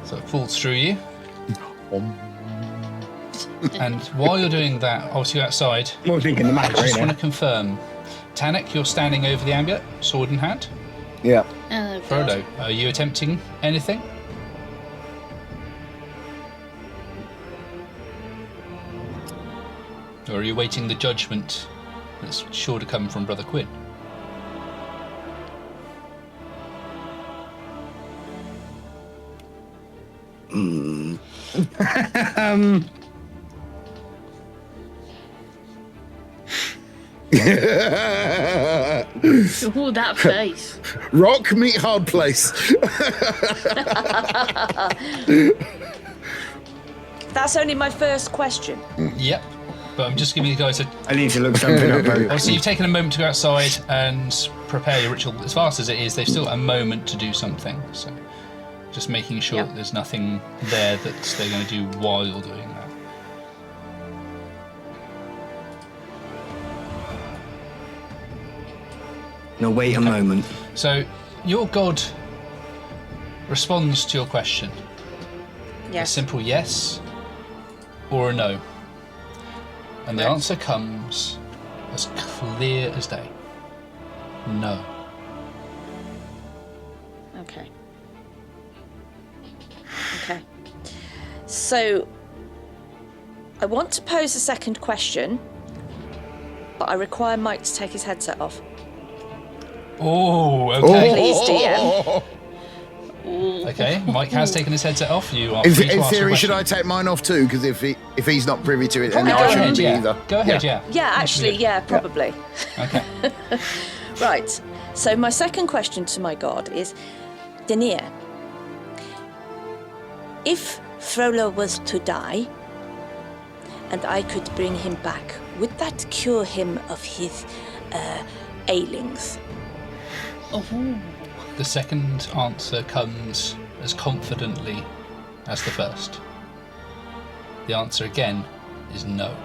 sort of falls through you. And while you're doing that, obviously outside, More thinking the I just want to Macarena. confirm. Tanuk, you're standing over the amulet, sword in hand. Yeah. Oh, God. Frodo, are you attempting anything? Or are you awaiting the judgment that's sure to come from Brother Quinn? Oh, that face. Rock meet hard place. That's only my first question. Yep. But I'm just giving you guys a... I need to look something up very Obviously, you've taken a moment to go outside and prepare your ritual. As fast as it is, they've still got a moment to do something. So Just making sure that there's nothing there that they're going to do while you're doing that. No, wait a moment. So, your god responds to your question. A Yes. simple yes or a no. And the Right. answer comes as clear as day. No. Okay. Okay. So, I want to pose a second question, but I require Mike to take his headset off. Oh, okay. Please, DM. Okay, Mike has taken his headset off. You are In, free to in ask a theory, should I question. take mine off too? Because if he's not privy to it, then Go I shouldn't ahead, be yeah. either. Go ahead, yeah. Yeah, actually, yeah, probably. Okay. Right. So my second question to my god is, Denier, if Frollo was to die, and I could bring him back, would that cure him of his ailings? The second answer comes as confidently as the first. The answer again is no.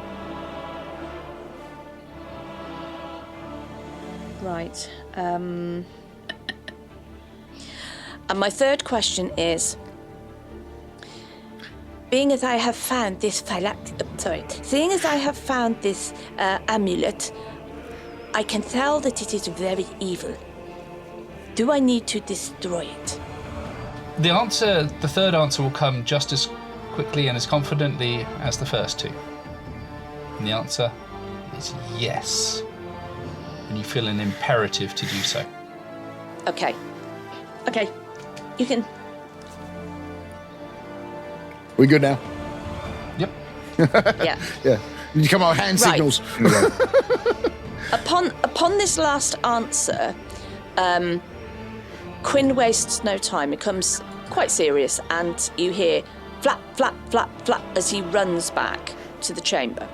Right. And my third question is, seeing as I have found this amulet, I can tell that it is very evil. Do I need to destroy it? The third answer will come just as quickly and as confidently as the first two. And the answer is yes. And you feel an imperative to do so. Okay. Okay. You can. We good now? Yep. Yeah. Yeah. You come on, hand Right. signals. Upon this last answer, Quinn wastes no time. It becomes quite serious, and you hear flap, flap, flap, flap as he runs back to the chamber.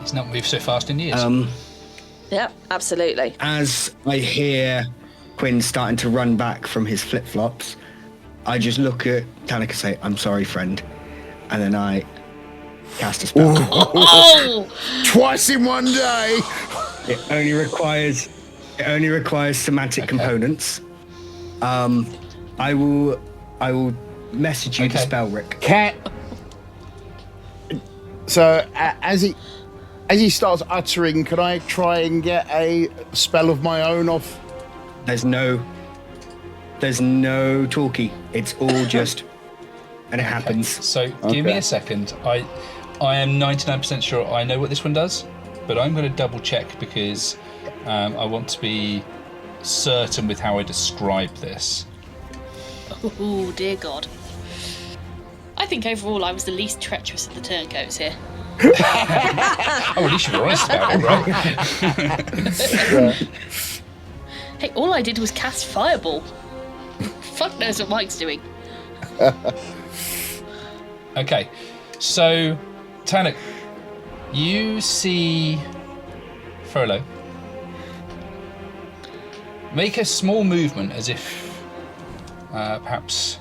He's not moved so fast in years. Yep, absolutely. As I hear Quinn starting to run back from his flip-flops, I just look at Tanuk and say, "I'm sorry, friend," and then I cast a spell. Twice in one day. It only requires semantic components. I will message you the Okay. spell, Rick. So as he starts uttering, can I try and get a spell of my own off? There's no talkie. It's all just, and it happens. So give me Okay. a second. I am 99% sure I know what this one does, but I'm going to double check because I want to be certain with how I describe this. Oh, dear God. I think overall I was the least treacherous of the turncoats here. Oh, at least you were honest about it, right? Hey, all I did was cast Fireball. Fuck knows what Mike's doing. Okay, so Tanuk, you see Frollo make a small movement as if perhaps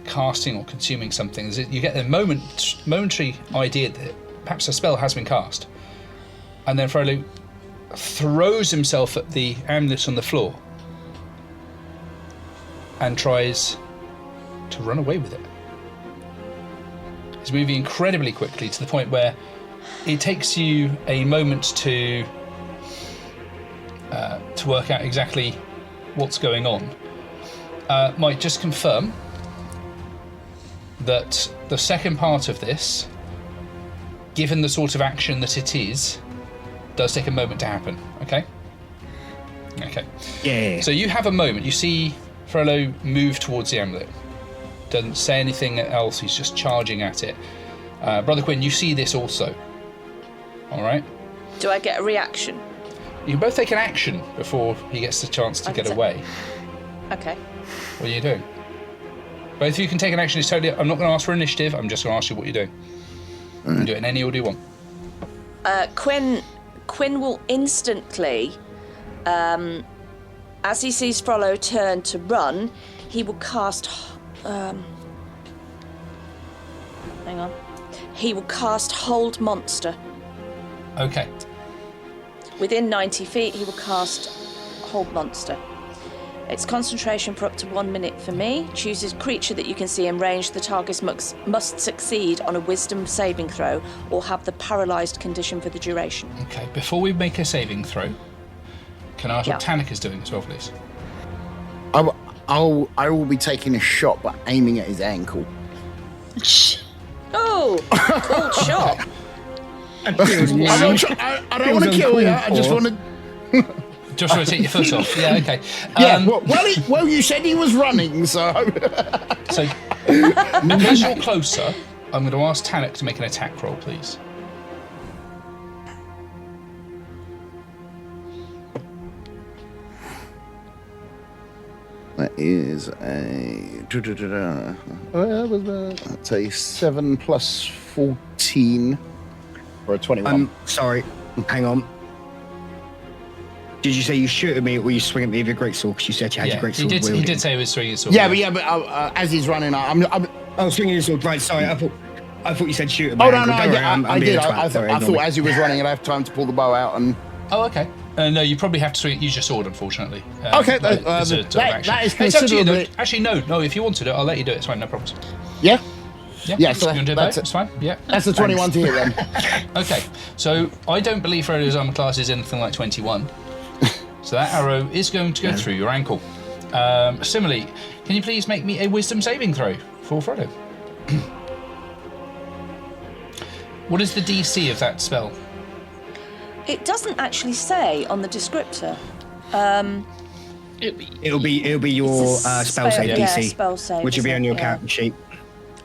casting or consuming something. You get a momentary idea that perhaps a spell has been cast, and then Frollo throws himself at the amulet on the floor and tries to run away with it. He's moving incredibly quickly to the point where it takes you a moment to work out exactly what's going on. Might just confirm that the second part of this, given the sort of action that it is, does take a moment to happen. Okay. Yeah. So you have a moment. You see Frollo move towards the amulet. Doesn't say anything else. He's just charging at it. Brother Quinn, you see this also. All right. Do I get a reaction? You can both take an action before he gets the chance to I get can away. Okay. What are you doing? Both of you can take an action. It's totally. I'm not going to ask for initiative. I'm just going to ask you what you're doing. You can do it in any order you want. Quinn will instantly, as he sees Frollo turn to run, he will cast. Hang on. He will cast Hold Monster. Okay. Within 90 feet, he will cast Hold Monster. It's concentration for up to 1 minute for me. Chooses creature that you can see in range. The target must succeed on a wisdom saving throw or have the paralysed condition for the duration. Okay, before we make a saving throw, can I ask what Tanuk is doing as well, please? I will be taking a shot but aiming at his ankle. Oh, cool shot. I don't want to kill you. I just want to. Just want to take your foot off. Yeah, okay. Yeah. Well, you said he was running, so. So, because you're closer, I'm going to ask Tanuk to make an attack roll, please. That is that's a 7 plus 14 for a 21. I'm sorry. Hang on. Did you say you shoot at me or you swing at me with your greatsword? Because you said you had your greatsword. He did say he was swinging his sword. Yeah, but as he's running, I'm swinging his sword. Right, sorry. I thought you said shoot at me. Oh, no, I did. I thought as he was running, I'd have time to pull the bow out and. Oh, okay. No, you probably have to use your sword, unfortunately. Okay, that is considerably. Actually, no. If you want to do it, I'll let you do it. It's fine, no problems. Yeah. Yeah. So you want to do it? It's fine. Yeah. That's a 21 to hit then. Okay, so I don't believe Frodo's armor class is anything like 21. So that arrow is going to go through your ankle. Similarly, can you please make me a wisdom saving throw for Frodo? What is the DC of that spell? It doesn't actually say on the descriptor. It'll be your spell save DC, spell save, which will be on your character sheet.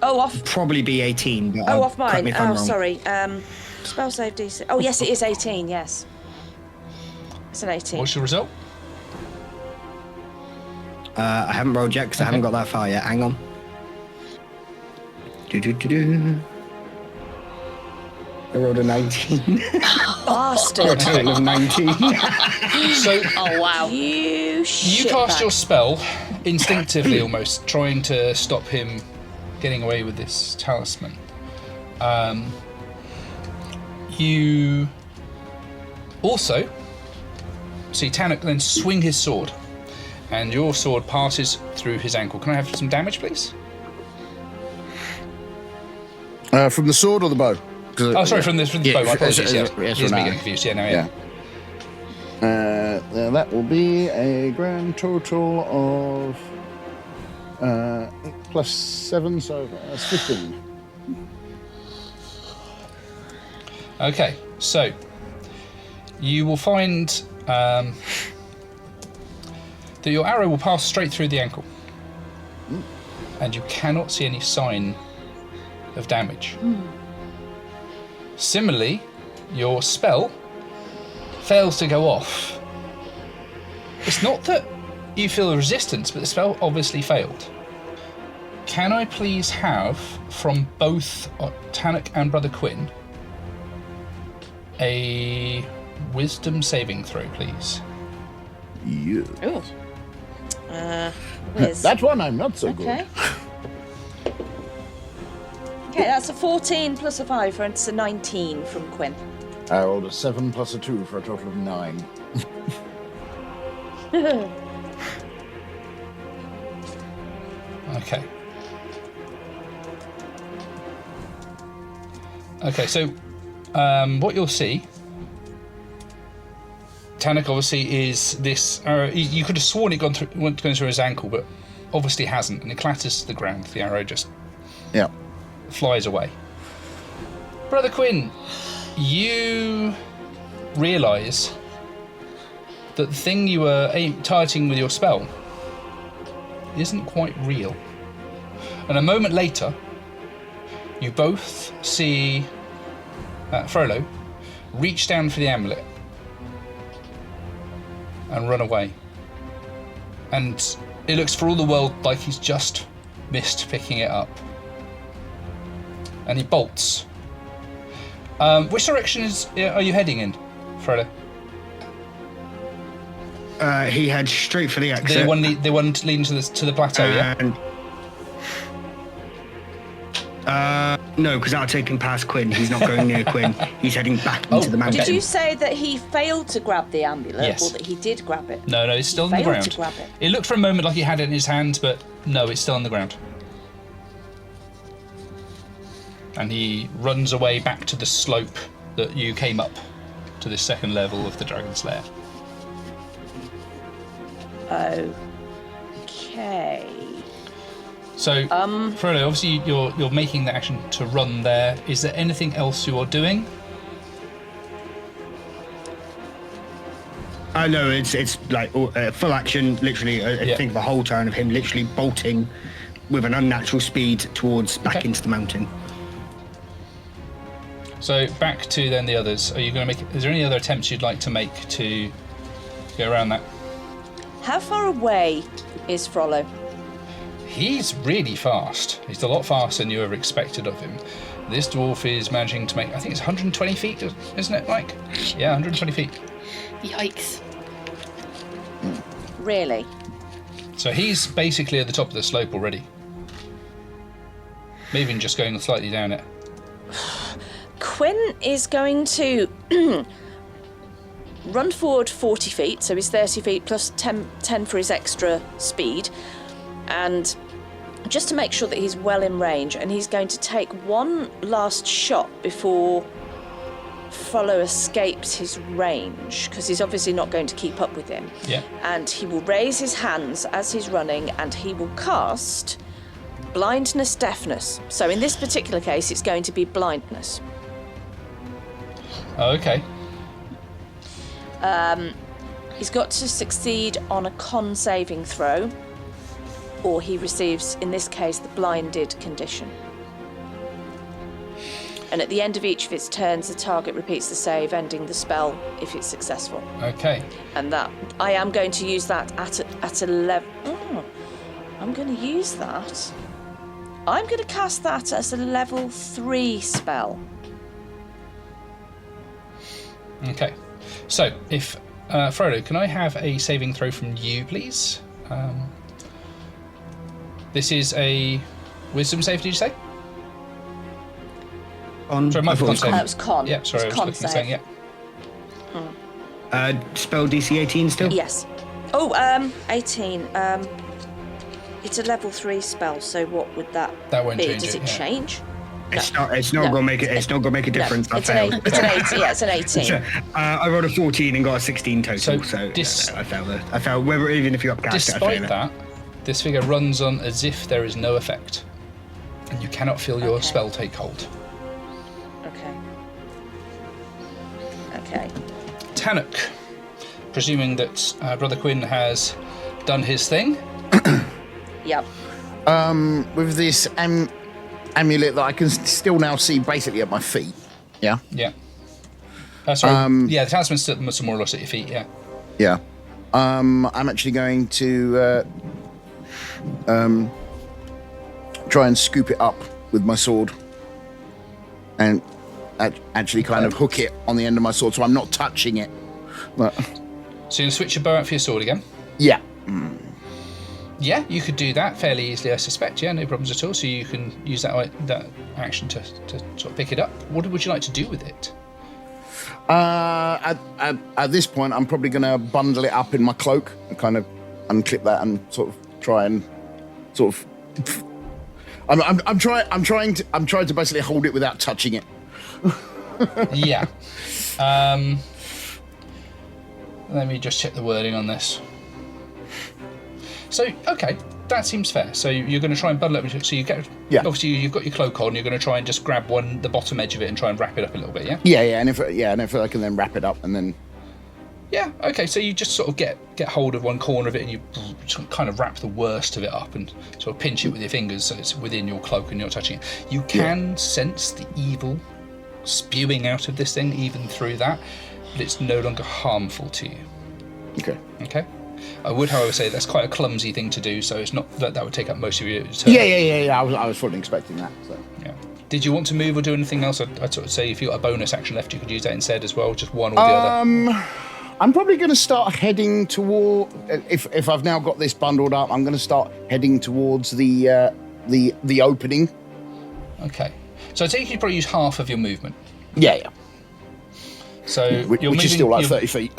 Oh, off. Probably be 18. But off mine. Oh, sorry. Spell save DC. Oh, yes, it is 18. Yes, it's an 18. What's your result? I haven't rolled yet because I haven't got that far yet. Hang on. I rolled a 19. Bastard. A total of 19. So, oh wow. You cast your spell instinctively, almost trying to stop him getting away with this talisman. You also see Tanuk then swing his sword, and your sword passes through his ankle. Can I have some damage, please? From the sword or the bow? Oh, sorry, from the bow. My apologies. Yes, yes, me getting confused. Yeah. That will be a grand total of 8 plus 7, so that's 15. Okay, so you will find that your arrow will pass straight through the ankle, and you cannot see any sign of damage. Similarly, your spell fails to go off. It's not that you feel a resistance, but the spell obviously failed. Can I please have, from both Tanuk and Brother Quinn, a wisdom saving throw, please? Yeah. Oh. That one I'm not so good. Okay, that's a 14 plus a 5, and it's a 19 from Quinn. I rolled a 7 plus a 2 for a total of 9. Okay. Okay, so what you'll see, Tanuk obviously is this. You could have sworn it went through his ankle, but obviously hasn't, and it clatters to the ground. The arrow just flies away. Brother Quinn, you realise that the thing you were targeting with your spell isn't quite real. And a moment later, you both see Frollo reach down for the amulet and run away. And it looks for all the world like he's just missed picking it up. And he bolts. Which direction are you heading in, Frollo? He heads straight for the exit. The one leading to the plateau, yeah? No, because that'll take him past Quinn. He's not going near Quinn. He's heading back into the mountain. Did you say that he failed to grab the amulet, Yes. or that he did grab it? No, it's still on the Failed ground. to grab it. It looked for a moment like he had it in his hands, but no, it's still on the ground. And he runs away back to the slope that you came up to this second level of the Dragon's Lair. Okay. So, Frodo, obviously you're making the action to run there. Is there anything else you are doing? No, it's like full action. Literally, I think of a whole turn of him literally bolting with an unnatural speed towards back into the mountain. So back to then the others. Are you going to make? Is there any other attempts you'd like to make to go around that? How far away is Frollo? He's really fast. He's a lot faster than you ever expected of him. This dwarf is managing to make, I think it's 120 feet, isn't it, Mike? Yeah, 120 feet. Yikes. Really? So he's basically at the top of the slope already. Maybe even just going slightly down it. Quinn is going to run forward 40 feet, so he's 30 feet plus 10 for his extra speed, and just to make sure that he's well in range, and he's going to take one last shot before Frollo escapes his range, because he's obviously not going to keep up with him. Yeah. And he will raise his hands as he's running, and he will cast blindness, deafness. So in this particular case, it's going to be blindness. Oh, okay. He's got to succeed on a con saving throw, or he receives, in this case, the blinded condition. And at the end of each of its turns, the target repeats the save, ending the spell if it's successful. Okay. And that, I am going to use that at a level... Oh, I'm going to use that. I'm going to cast that as a level 3 spell. Okay. So, if Frodo, can I have a saving throw from you, please? This is a wisdom save, did you say? Sorry, my con save. That was con. Yeah, sorry, I was con looking save. saying, Spell DC 18 still? Yes. Oh, 18. It's a level 3 spell, so what would that won't be? change Does it it, yeah. change? It's not going to make it. It's not going to make a difference. No, it's an 18. Yeah, it's an 18. I rolled a 14 and got a 16 total, So I failed it. I failed. Whether even if you upcast it, I Despite failed that, this figure runs on as if there is no effect, and you cannot feel your Okay. spell take hold. Okay. Tanuk, presuming that Brother Quinn has done his thing. Yep. With this amulet that I can still now see basically at my feet. Yeah. Yeah. Sorry. Yeah, the talisman's still more or less at your feet. Yeah. Yeah. I'm actually going to try and scoop it up with my sword and actually kind of hook it on the end of my sword so I'm not touching it. But, So you're going to switch your bow out for your sword again? yeah. Yeah, you could do that fairly easily, I suspect. Yeah, no problems at all. So you can use that action to sort of pick it up. What would you like to do with it? At this point, I'm probably going to bundle it up in my cloak and kind of unclip that and sort of try and sort of. I'm trying to basically hold it without touching it. Yeah. Let me just check the wording on this. So, okay, that seems fair. So you're going to try and bundle it up. So you get, obviously you've got your cloak on. You're going to try and just grab the bottom edge of it and try and wrap it up a little bit. Yeah. Yeah, and if I can then wrap it up and then. Yeah. Okay. So you just sort of get hold of one corner of it and you kind of wrap the worst of it up and sort of pinch it with your fingers so it's within your cloak and you're not touching it. You can sense the evil spewing out of this thing even through that, but it's no longer harmful to you. Okay. Okay. I would, however, say that's quite a clumsy thing to do, so it's not that would take up most of your turn. Yeah. I was fully expecting that. So. Yeah. Did you want to move or do anything else? I'd sort of say if you got a bonus action left, you could use that instead as well, just one or the other. I'm probably going to start heading toward. If I've now got this bundled up, I'm going to start heading towards the opening. Okay. So I think you probably use half of your movement. Yeah. So which is still like 30 feet.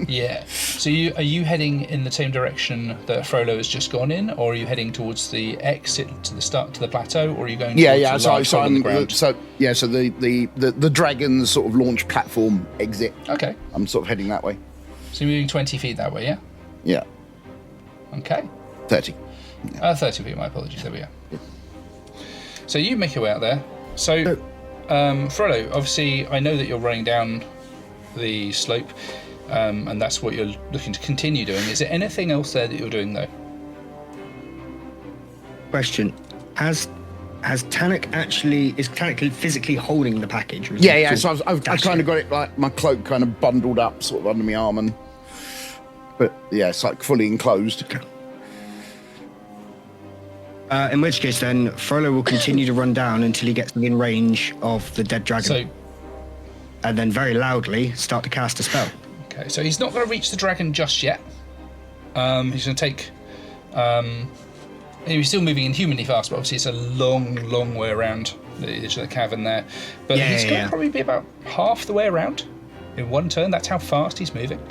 Yeah. So are you heading in the same direction that Frollo has just gone in, or are you heading towards the exit to the start to the plateau, or are you going towards the large hole in the ground? So the dragon's sort of launch platform exit. Okay. I'm sort of heading that way. So you're moving 20 feet that way, yeah? Yeah. Okay. 30. 30 feet, my apologies. There we are. Yeah. So you make your way out there. So, Frollo, obviously, I know that you're running down the slope, and that's what you're looking to continue doing. Is there anything else there that you're doing, though? Question: Has Tanuk is Tanuk physically holding the package? Or is Yeah. So I've kind of got it like my cloak kind of bundled up, sort of under my arm, but yeah, it's like fully enclosed. In which case, then Frollo will continue to run down until he gets within range of the dead dragon, and then very loudly start to cast a spell. Okay, so he's not going to reach the dragon just yet. He's going to take. He's still moving inhumanly fast, but obviously it's a long way around the edge of the cavern there. But he's going to probably be about half the way around in one turn. That's how fast he's moving.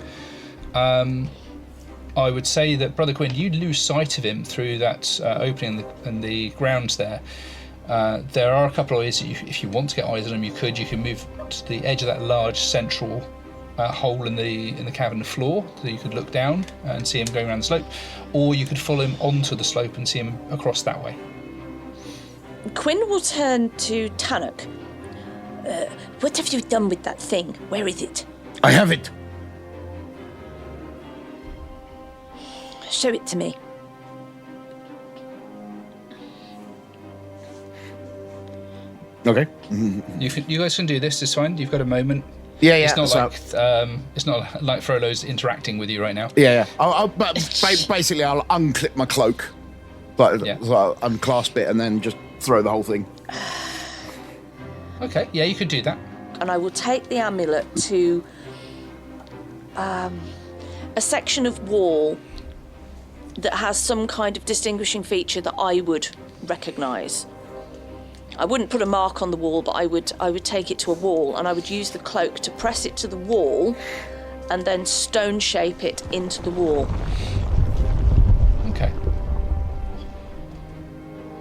I would say that, Brother Quinn, you lose sight of him through that opening in the grounds there. There are a couple of ways that if you want to get eyes on him, you could. You can move to the edge of that large central hole in the cavern floor, so you could look down and see him going around the slope, or you could follow him onto the slope and see him across that way. Quinn will turn to Tanuk. What have you done with that thing? Where is it? I have it. Show it to me. Okay. You guys can do this. It's fine. You've got a moment. Yeah. It's not like Frollo's interacting with you right now. Yeah. But basically, I'll unclip my cloak, so I'll unclasp it, and then just throw the whole thing. Okay. Yeah, you could do that. And I will take the amulet to a section of wall that has some kind of distinguishing feature that I would recognise. I wouldn't put a mark on the wall, but I would take it to a wall, and I would use the cloak to press it to the wall and then stone shape it into the wall. Okay.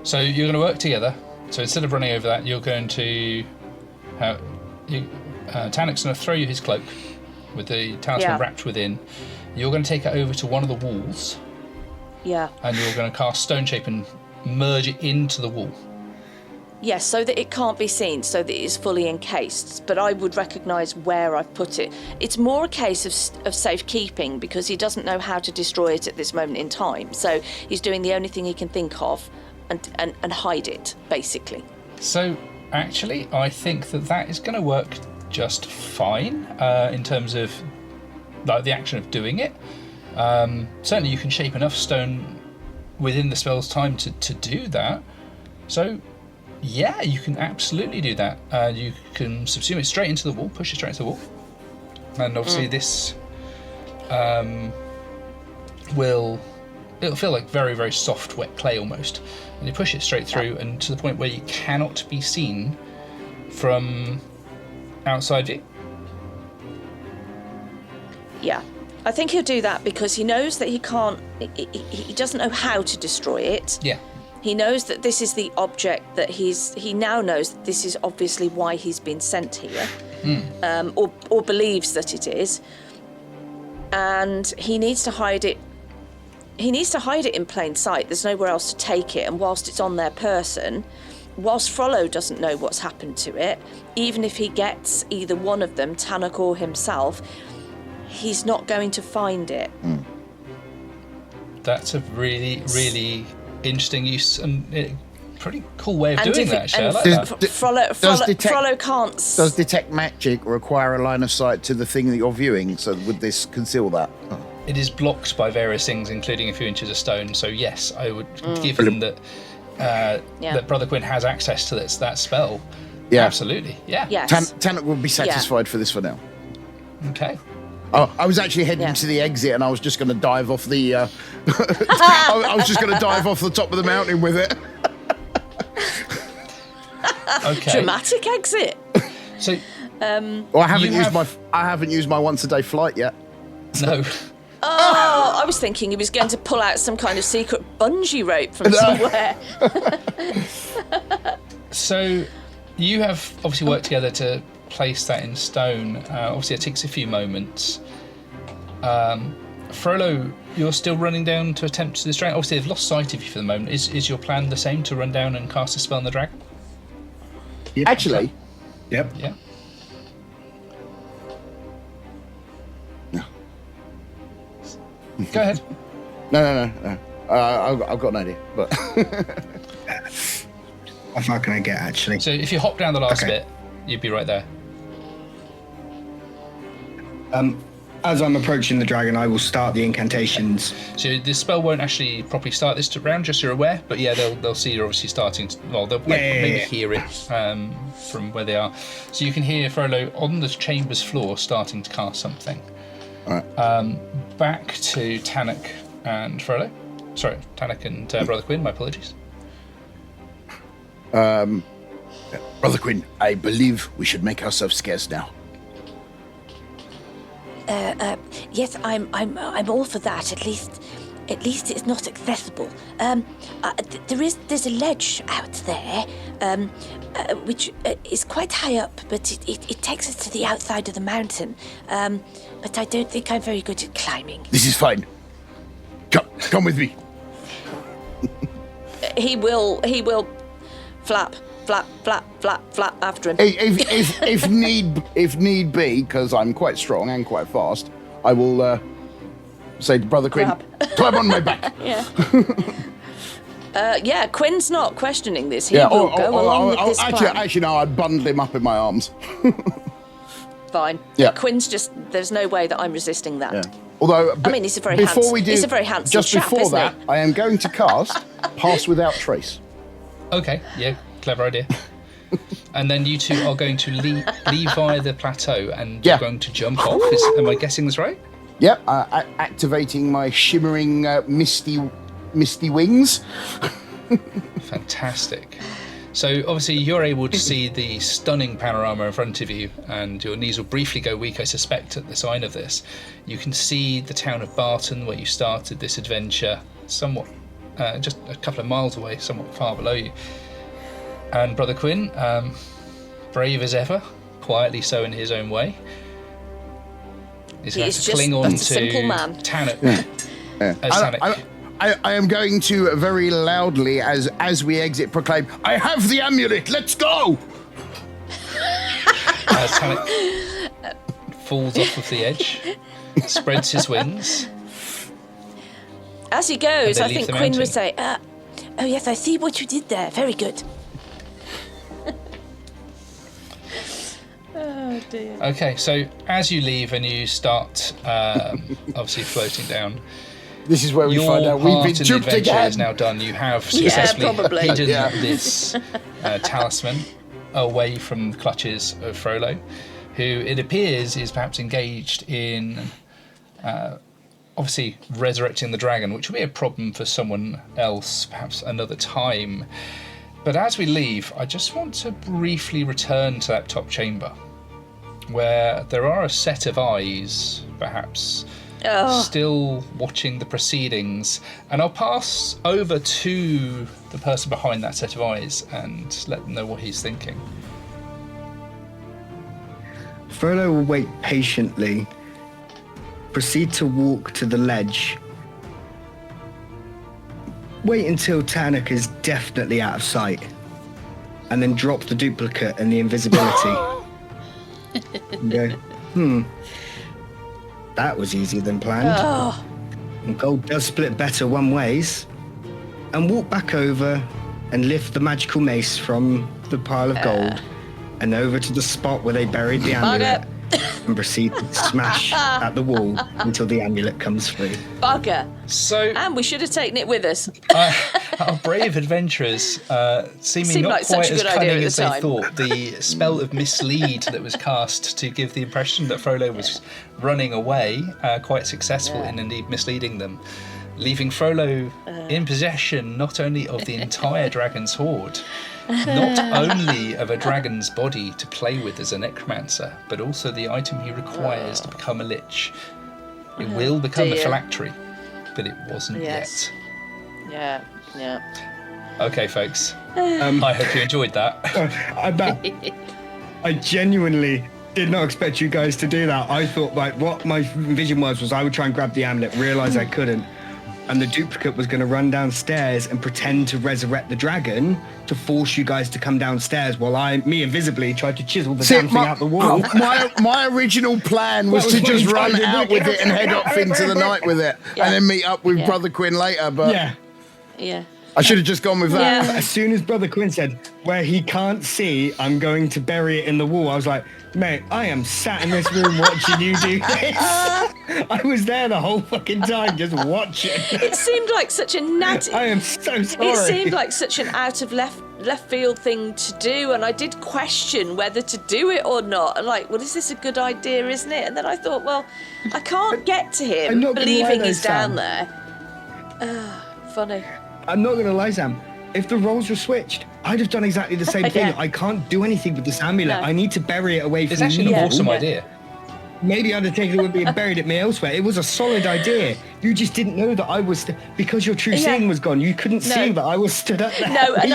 So you're going to work together. So instead of running over that, you're going to... Tanuk's going to throw you his cloak with the talisman wrapped within. You're going to take it over to one of the walls. Yeah. And you're going to cast stone shape and merge it into the wall. Yes, so that it can't be seen, so that it is fully encased. But I would recognise where I've put it. It's more a case of safekeeping, because he doesn't know how to destroy it at this moment in time. So he's doing the only thing he can think of and hide it, basically. So actually, I think that is going to work just fine in terms of like the action of doing it. Certainly you can shape enough stone within the spell's time to do that. So yeah, you can absolutely do that. You can subsume it straight into the wall, push it straight into the wall. And obviously this it'll feel like very, very soft, wet clay almost. And you push it straight through and to the point where you cannot be seen from outside view. Yeah. I think he'll do that because he knows that he can't, he doesn't know how to destroy it. Yeah. He knows that this is the object that he now knows that this is obviously why he's been sent here, or believes that it is. And he needs to hide it. He needs to hide it in plain sight. There's nowhere else to take it. And whilst it's on their person, whilst Frollo doesn't know what's happened to it, even if he gets either one of them, Tanuk or himself, he's not going to find it. That's a really, really interesting use and pretty cool way of doing that, actually. I like that. Frollo can't... Does detect magic require a line of sight to the thing that you're viewing? So would this conceal that? Oh. It is blocked by various things, including a few inches of stone. So yes, I would, given that that Brother Quinn has access to that spell. Yeah, absolutely. Yeah. Yes. Tanuk will be satisfied for this for now. Okay. I was actually heading to the exit, and I was just going to dive off the. I was just going to dive off the top of the mountain with it. Okay. Dramatic exit. So. Well, I haven't used my once a day flight yet. No. Oh, I was thinking he was going to pull out some kind of secret bungee rope from somewhere. So, you have obviously worked together to place that in stone. Obviously, it takes a few moments. Frollo, you're still running down to attempt to distract. Obviously, they've lost sight of you for the moment. Is your plan the same, to run down and cast a spell on the dragon? Yep. Actually, Yep. Yeah. Go ahead. no. I've got an idea, but How far can I get, actually? So, if you hop down the last bit, you'd be right there. As I'm approaching the dragon, I will start the incantations. So the spell won't actually properly start this round, just so you're aware. But yeah, they'll see you're obviously starting. They'll maybe hear it from where they are. So you can hear Frollo on the chamber's floor starting to cast something. all right. Back to Tanuk and Frollo. Sorry, Tanuk and Brother Quinn. My apologies. Brother Quinn, I believe we should make ourselves scarce now. Yes, I'm all for that. At least it's not accessible. There's a ledge out there, which is quite high up, but it takes us to the outside of the mountain. But I don't think I'm very good at climbing. This is fine. Come with me. He will flap after him. If need be, because I'm quite strong and quite fast, I will say to Brother Quinn, climb on my back. Yeah. Quinn's not questioning this. He will go along with this plan. Actually, no, I'd bundle him up in my arms. Fine. Yeah. Quinn's just. There's no way that I'm resisting that. Yeah. Although, I mean, he's a very he's a very handsome just chap, before isn't that, he? I am going to cast Pass Without Trace. Okay. Yeah. Clever idea. And then you two are going to leave via the plateau, and you're going to jump off. Am I guessing this right? Yep. Activating my shimmering misty wings. Fantastic. So obviously you're able to see the stunning panorama in front of you, and your knees will briefly go weak, I suspect, at the sign of this. You can see the town of Barton, where you started this adventure, somewhat just a couple of miles away, somewhat far below you. And Brother Quinn, brave as ever, quietly so in his own way, is going to cling on to Tanuk. Tanuk. I am going to very loudly, as we exit, proclaim, I have the amulet, let's go! Tanuk falls off of the edge, spreads his wings. As he goes, I leave think the Quinn mountain. would say, Oh yes, I see what you did there. Very good. oh dear. Okay, so as you leave and you start obviously floating down, This is where we your find out part we've been in the duped adventure again. is now done. You have successfully probably. hidden Yeah. this talisman away from the clutches of Frollo, who it appears is perhaps engaged in obviously resurrecting the dragon, which will be a problem for someone else perhaps another time. But as we leave, I just want to briefly return to that top chamber, where there are a set of eyes, perhaps, still watching the proceedings. And I'll pass over to the person behind that set of eyes and let them know what he's thinking. Frollo will wait patiently, proceed to walk to the ledge, wait until Tanuk is definitely out of sight, and then drop the duplicate and the invisibility. And go, that was easier than planned. And gold does split better one ways. And walk back over and lift the magical mace from the pile of gold and over to the spot where they buried the amulet and proceed to smash at the wall until the amulet comes free. Bugger. So And we should have taken it with us. Our brave adventurers, seeming Seemed not like such quite a as good idea cunning at as the they time. thought, the spell of mislead that was cast to give the impression that Frollo was running away, quite successful in indeed misleading them, leaving Frollo in possession not only of the entire dragon's hoard, not only of a dragon's body to play with as a necromancer, but also the item he requires to become a lich. It will become a dear. phylactery, but it wasn't Yes. yet. Yeah. Okay, folks. I hope you enjoyed that. I genuinely did not expect you guys to do that. I thought, like, what my vision was I would try and grab the amulet, realise I couldn't, and the duplicate was going to run downstairs and pretend to resurrect the dragon to force you guys to come downstairs while me invisibly tried to chisel the damn thing out the wall. My original plan was to just run out with it and head off into the night with it, and then meet up with Brother Quinn later. But Yeah. I should have just gone with that. Yeah. As soon as Brother Quinn said, where he can't see, I'm going to bury it in the wall, I was like, mate, I am sat in this room watching you do this. I was there the whole fucking time just watching. It seemed like such a natty. I am so sorry. It seemed like such an out of left field thing to do, and I did question whether to do it or not. And like, well, is this a good idea, isn't it? And then I thought, well, I can't get to I'm him not gonna believing lie, he's though, down Sam. there. Funny. I'm not going to lie, Sam. If the roles were switched, I'd have done exactly the same thing. Yeah. I can't do anything with this amulet. No. I need to bury it away from It's actually you. an awesome idea. Maybe I'd have taken it with me and buried it elsewhere. It was a solid idea. You just didn't know that I was... because your true seeing was gone, you couldn't see that I was stood up there. No, and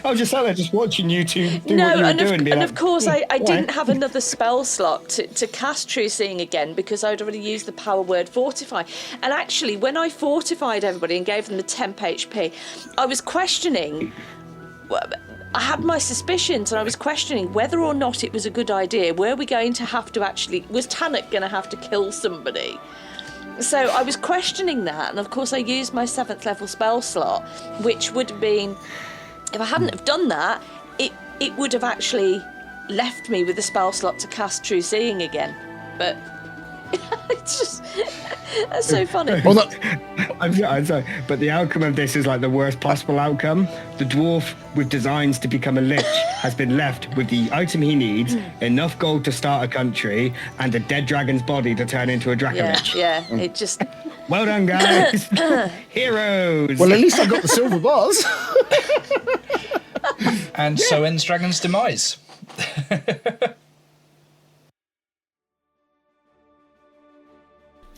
I was just sat there just watching you two do No, what you were and doing. being of like, course I why? didn't have another spell slot to cast True Seeing again because I'd already used the power word fortify. And actually, when I fortified everybody and gave them the temp HP, I was questioning... I had my suspicions and I was questioning whether or not it was a good idea. Were we going to have to actually... was Tanuk going to have to kill somebody? So I was questioning that, and of course I used my 7th level spell slot, which would have been... if I hadn't have done that, it would have actually left me with a spell slot to cast True Seeing again. But it's just... that's so funny. Well, I'm sorry, but the outcome of this is like the worst possible outcome. The dwarf with designs to become a lich has been left with the item he needs, enough gold to start a country, and a dead dragon's body to turn into a dragon lich. Yeah, it just... Well done, guys. Heroes. well, at least I got the silver bars. And so ends Dragon's Demise.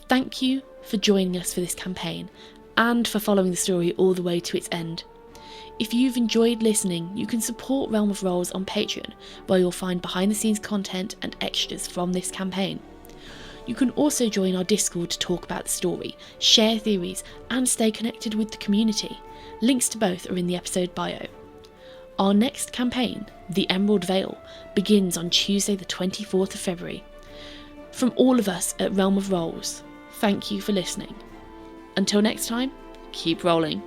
Thank you for joining us for this campaign and for following the story all the way to its end. If you've enjoyed listening, you can support Realm of Rolls on Patreon, where you'll find behind the scenes content and extras from this campaign. You can also join our Discord to talk about the story, share theories, and stay connected with the community. Links to both are in the episode bio. Our next campaign, The Emerald Vale, begins on Tuesday the 24th of February. From all of us at Realm of Rolls, thank you for listening. Until next time, keep rolling.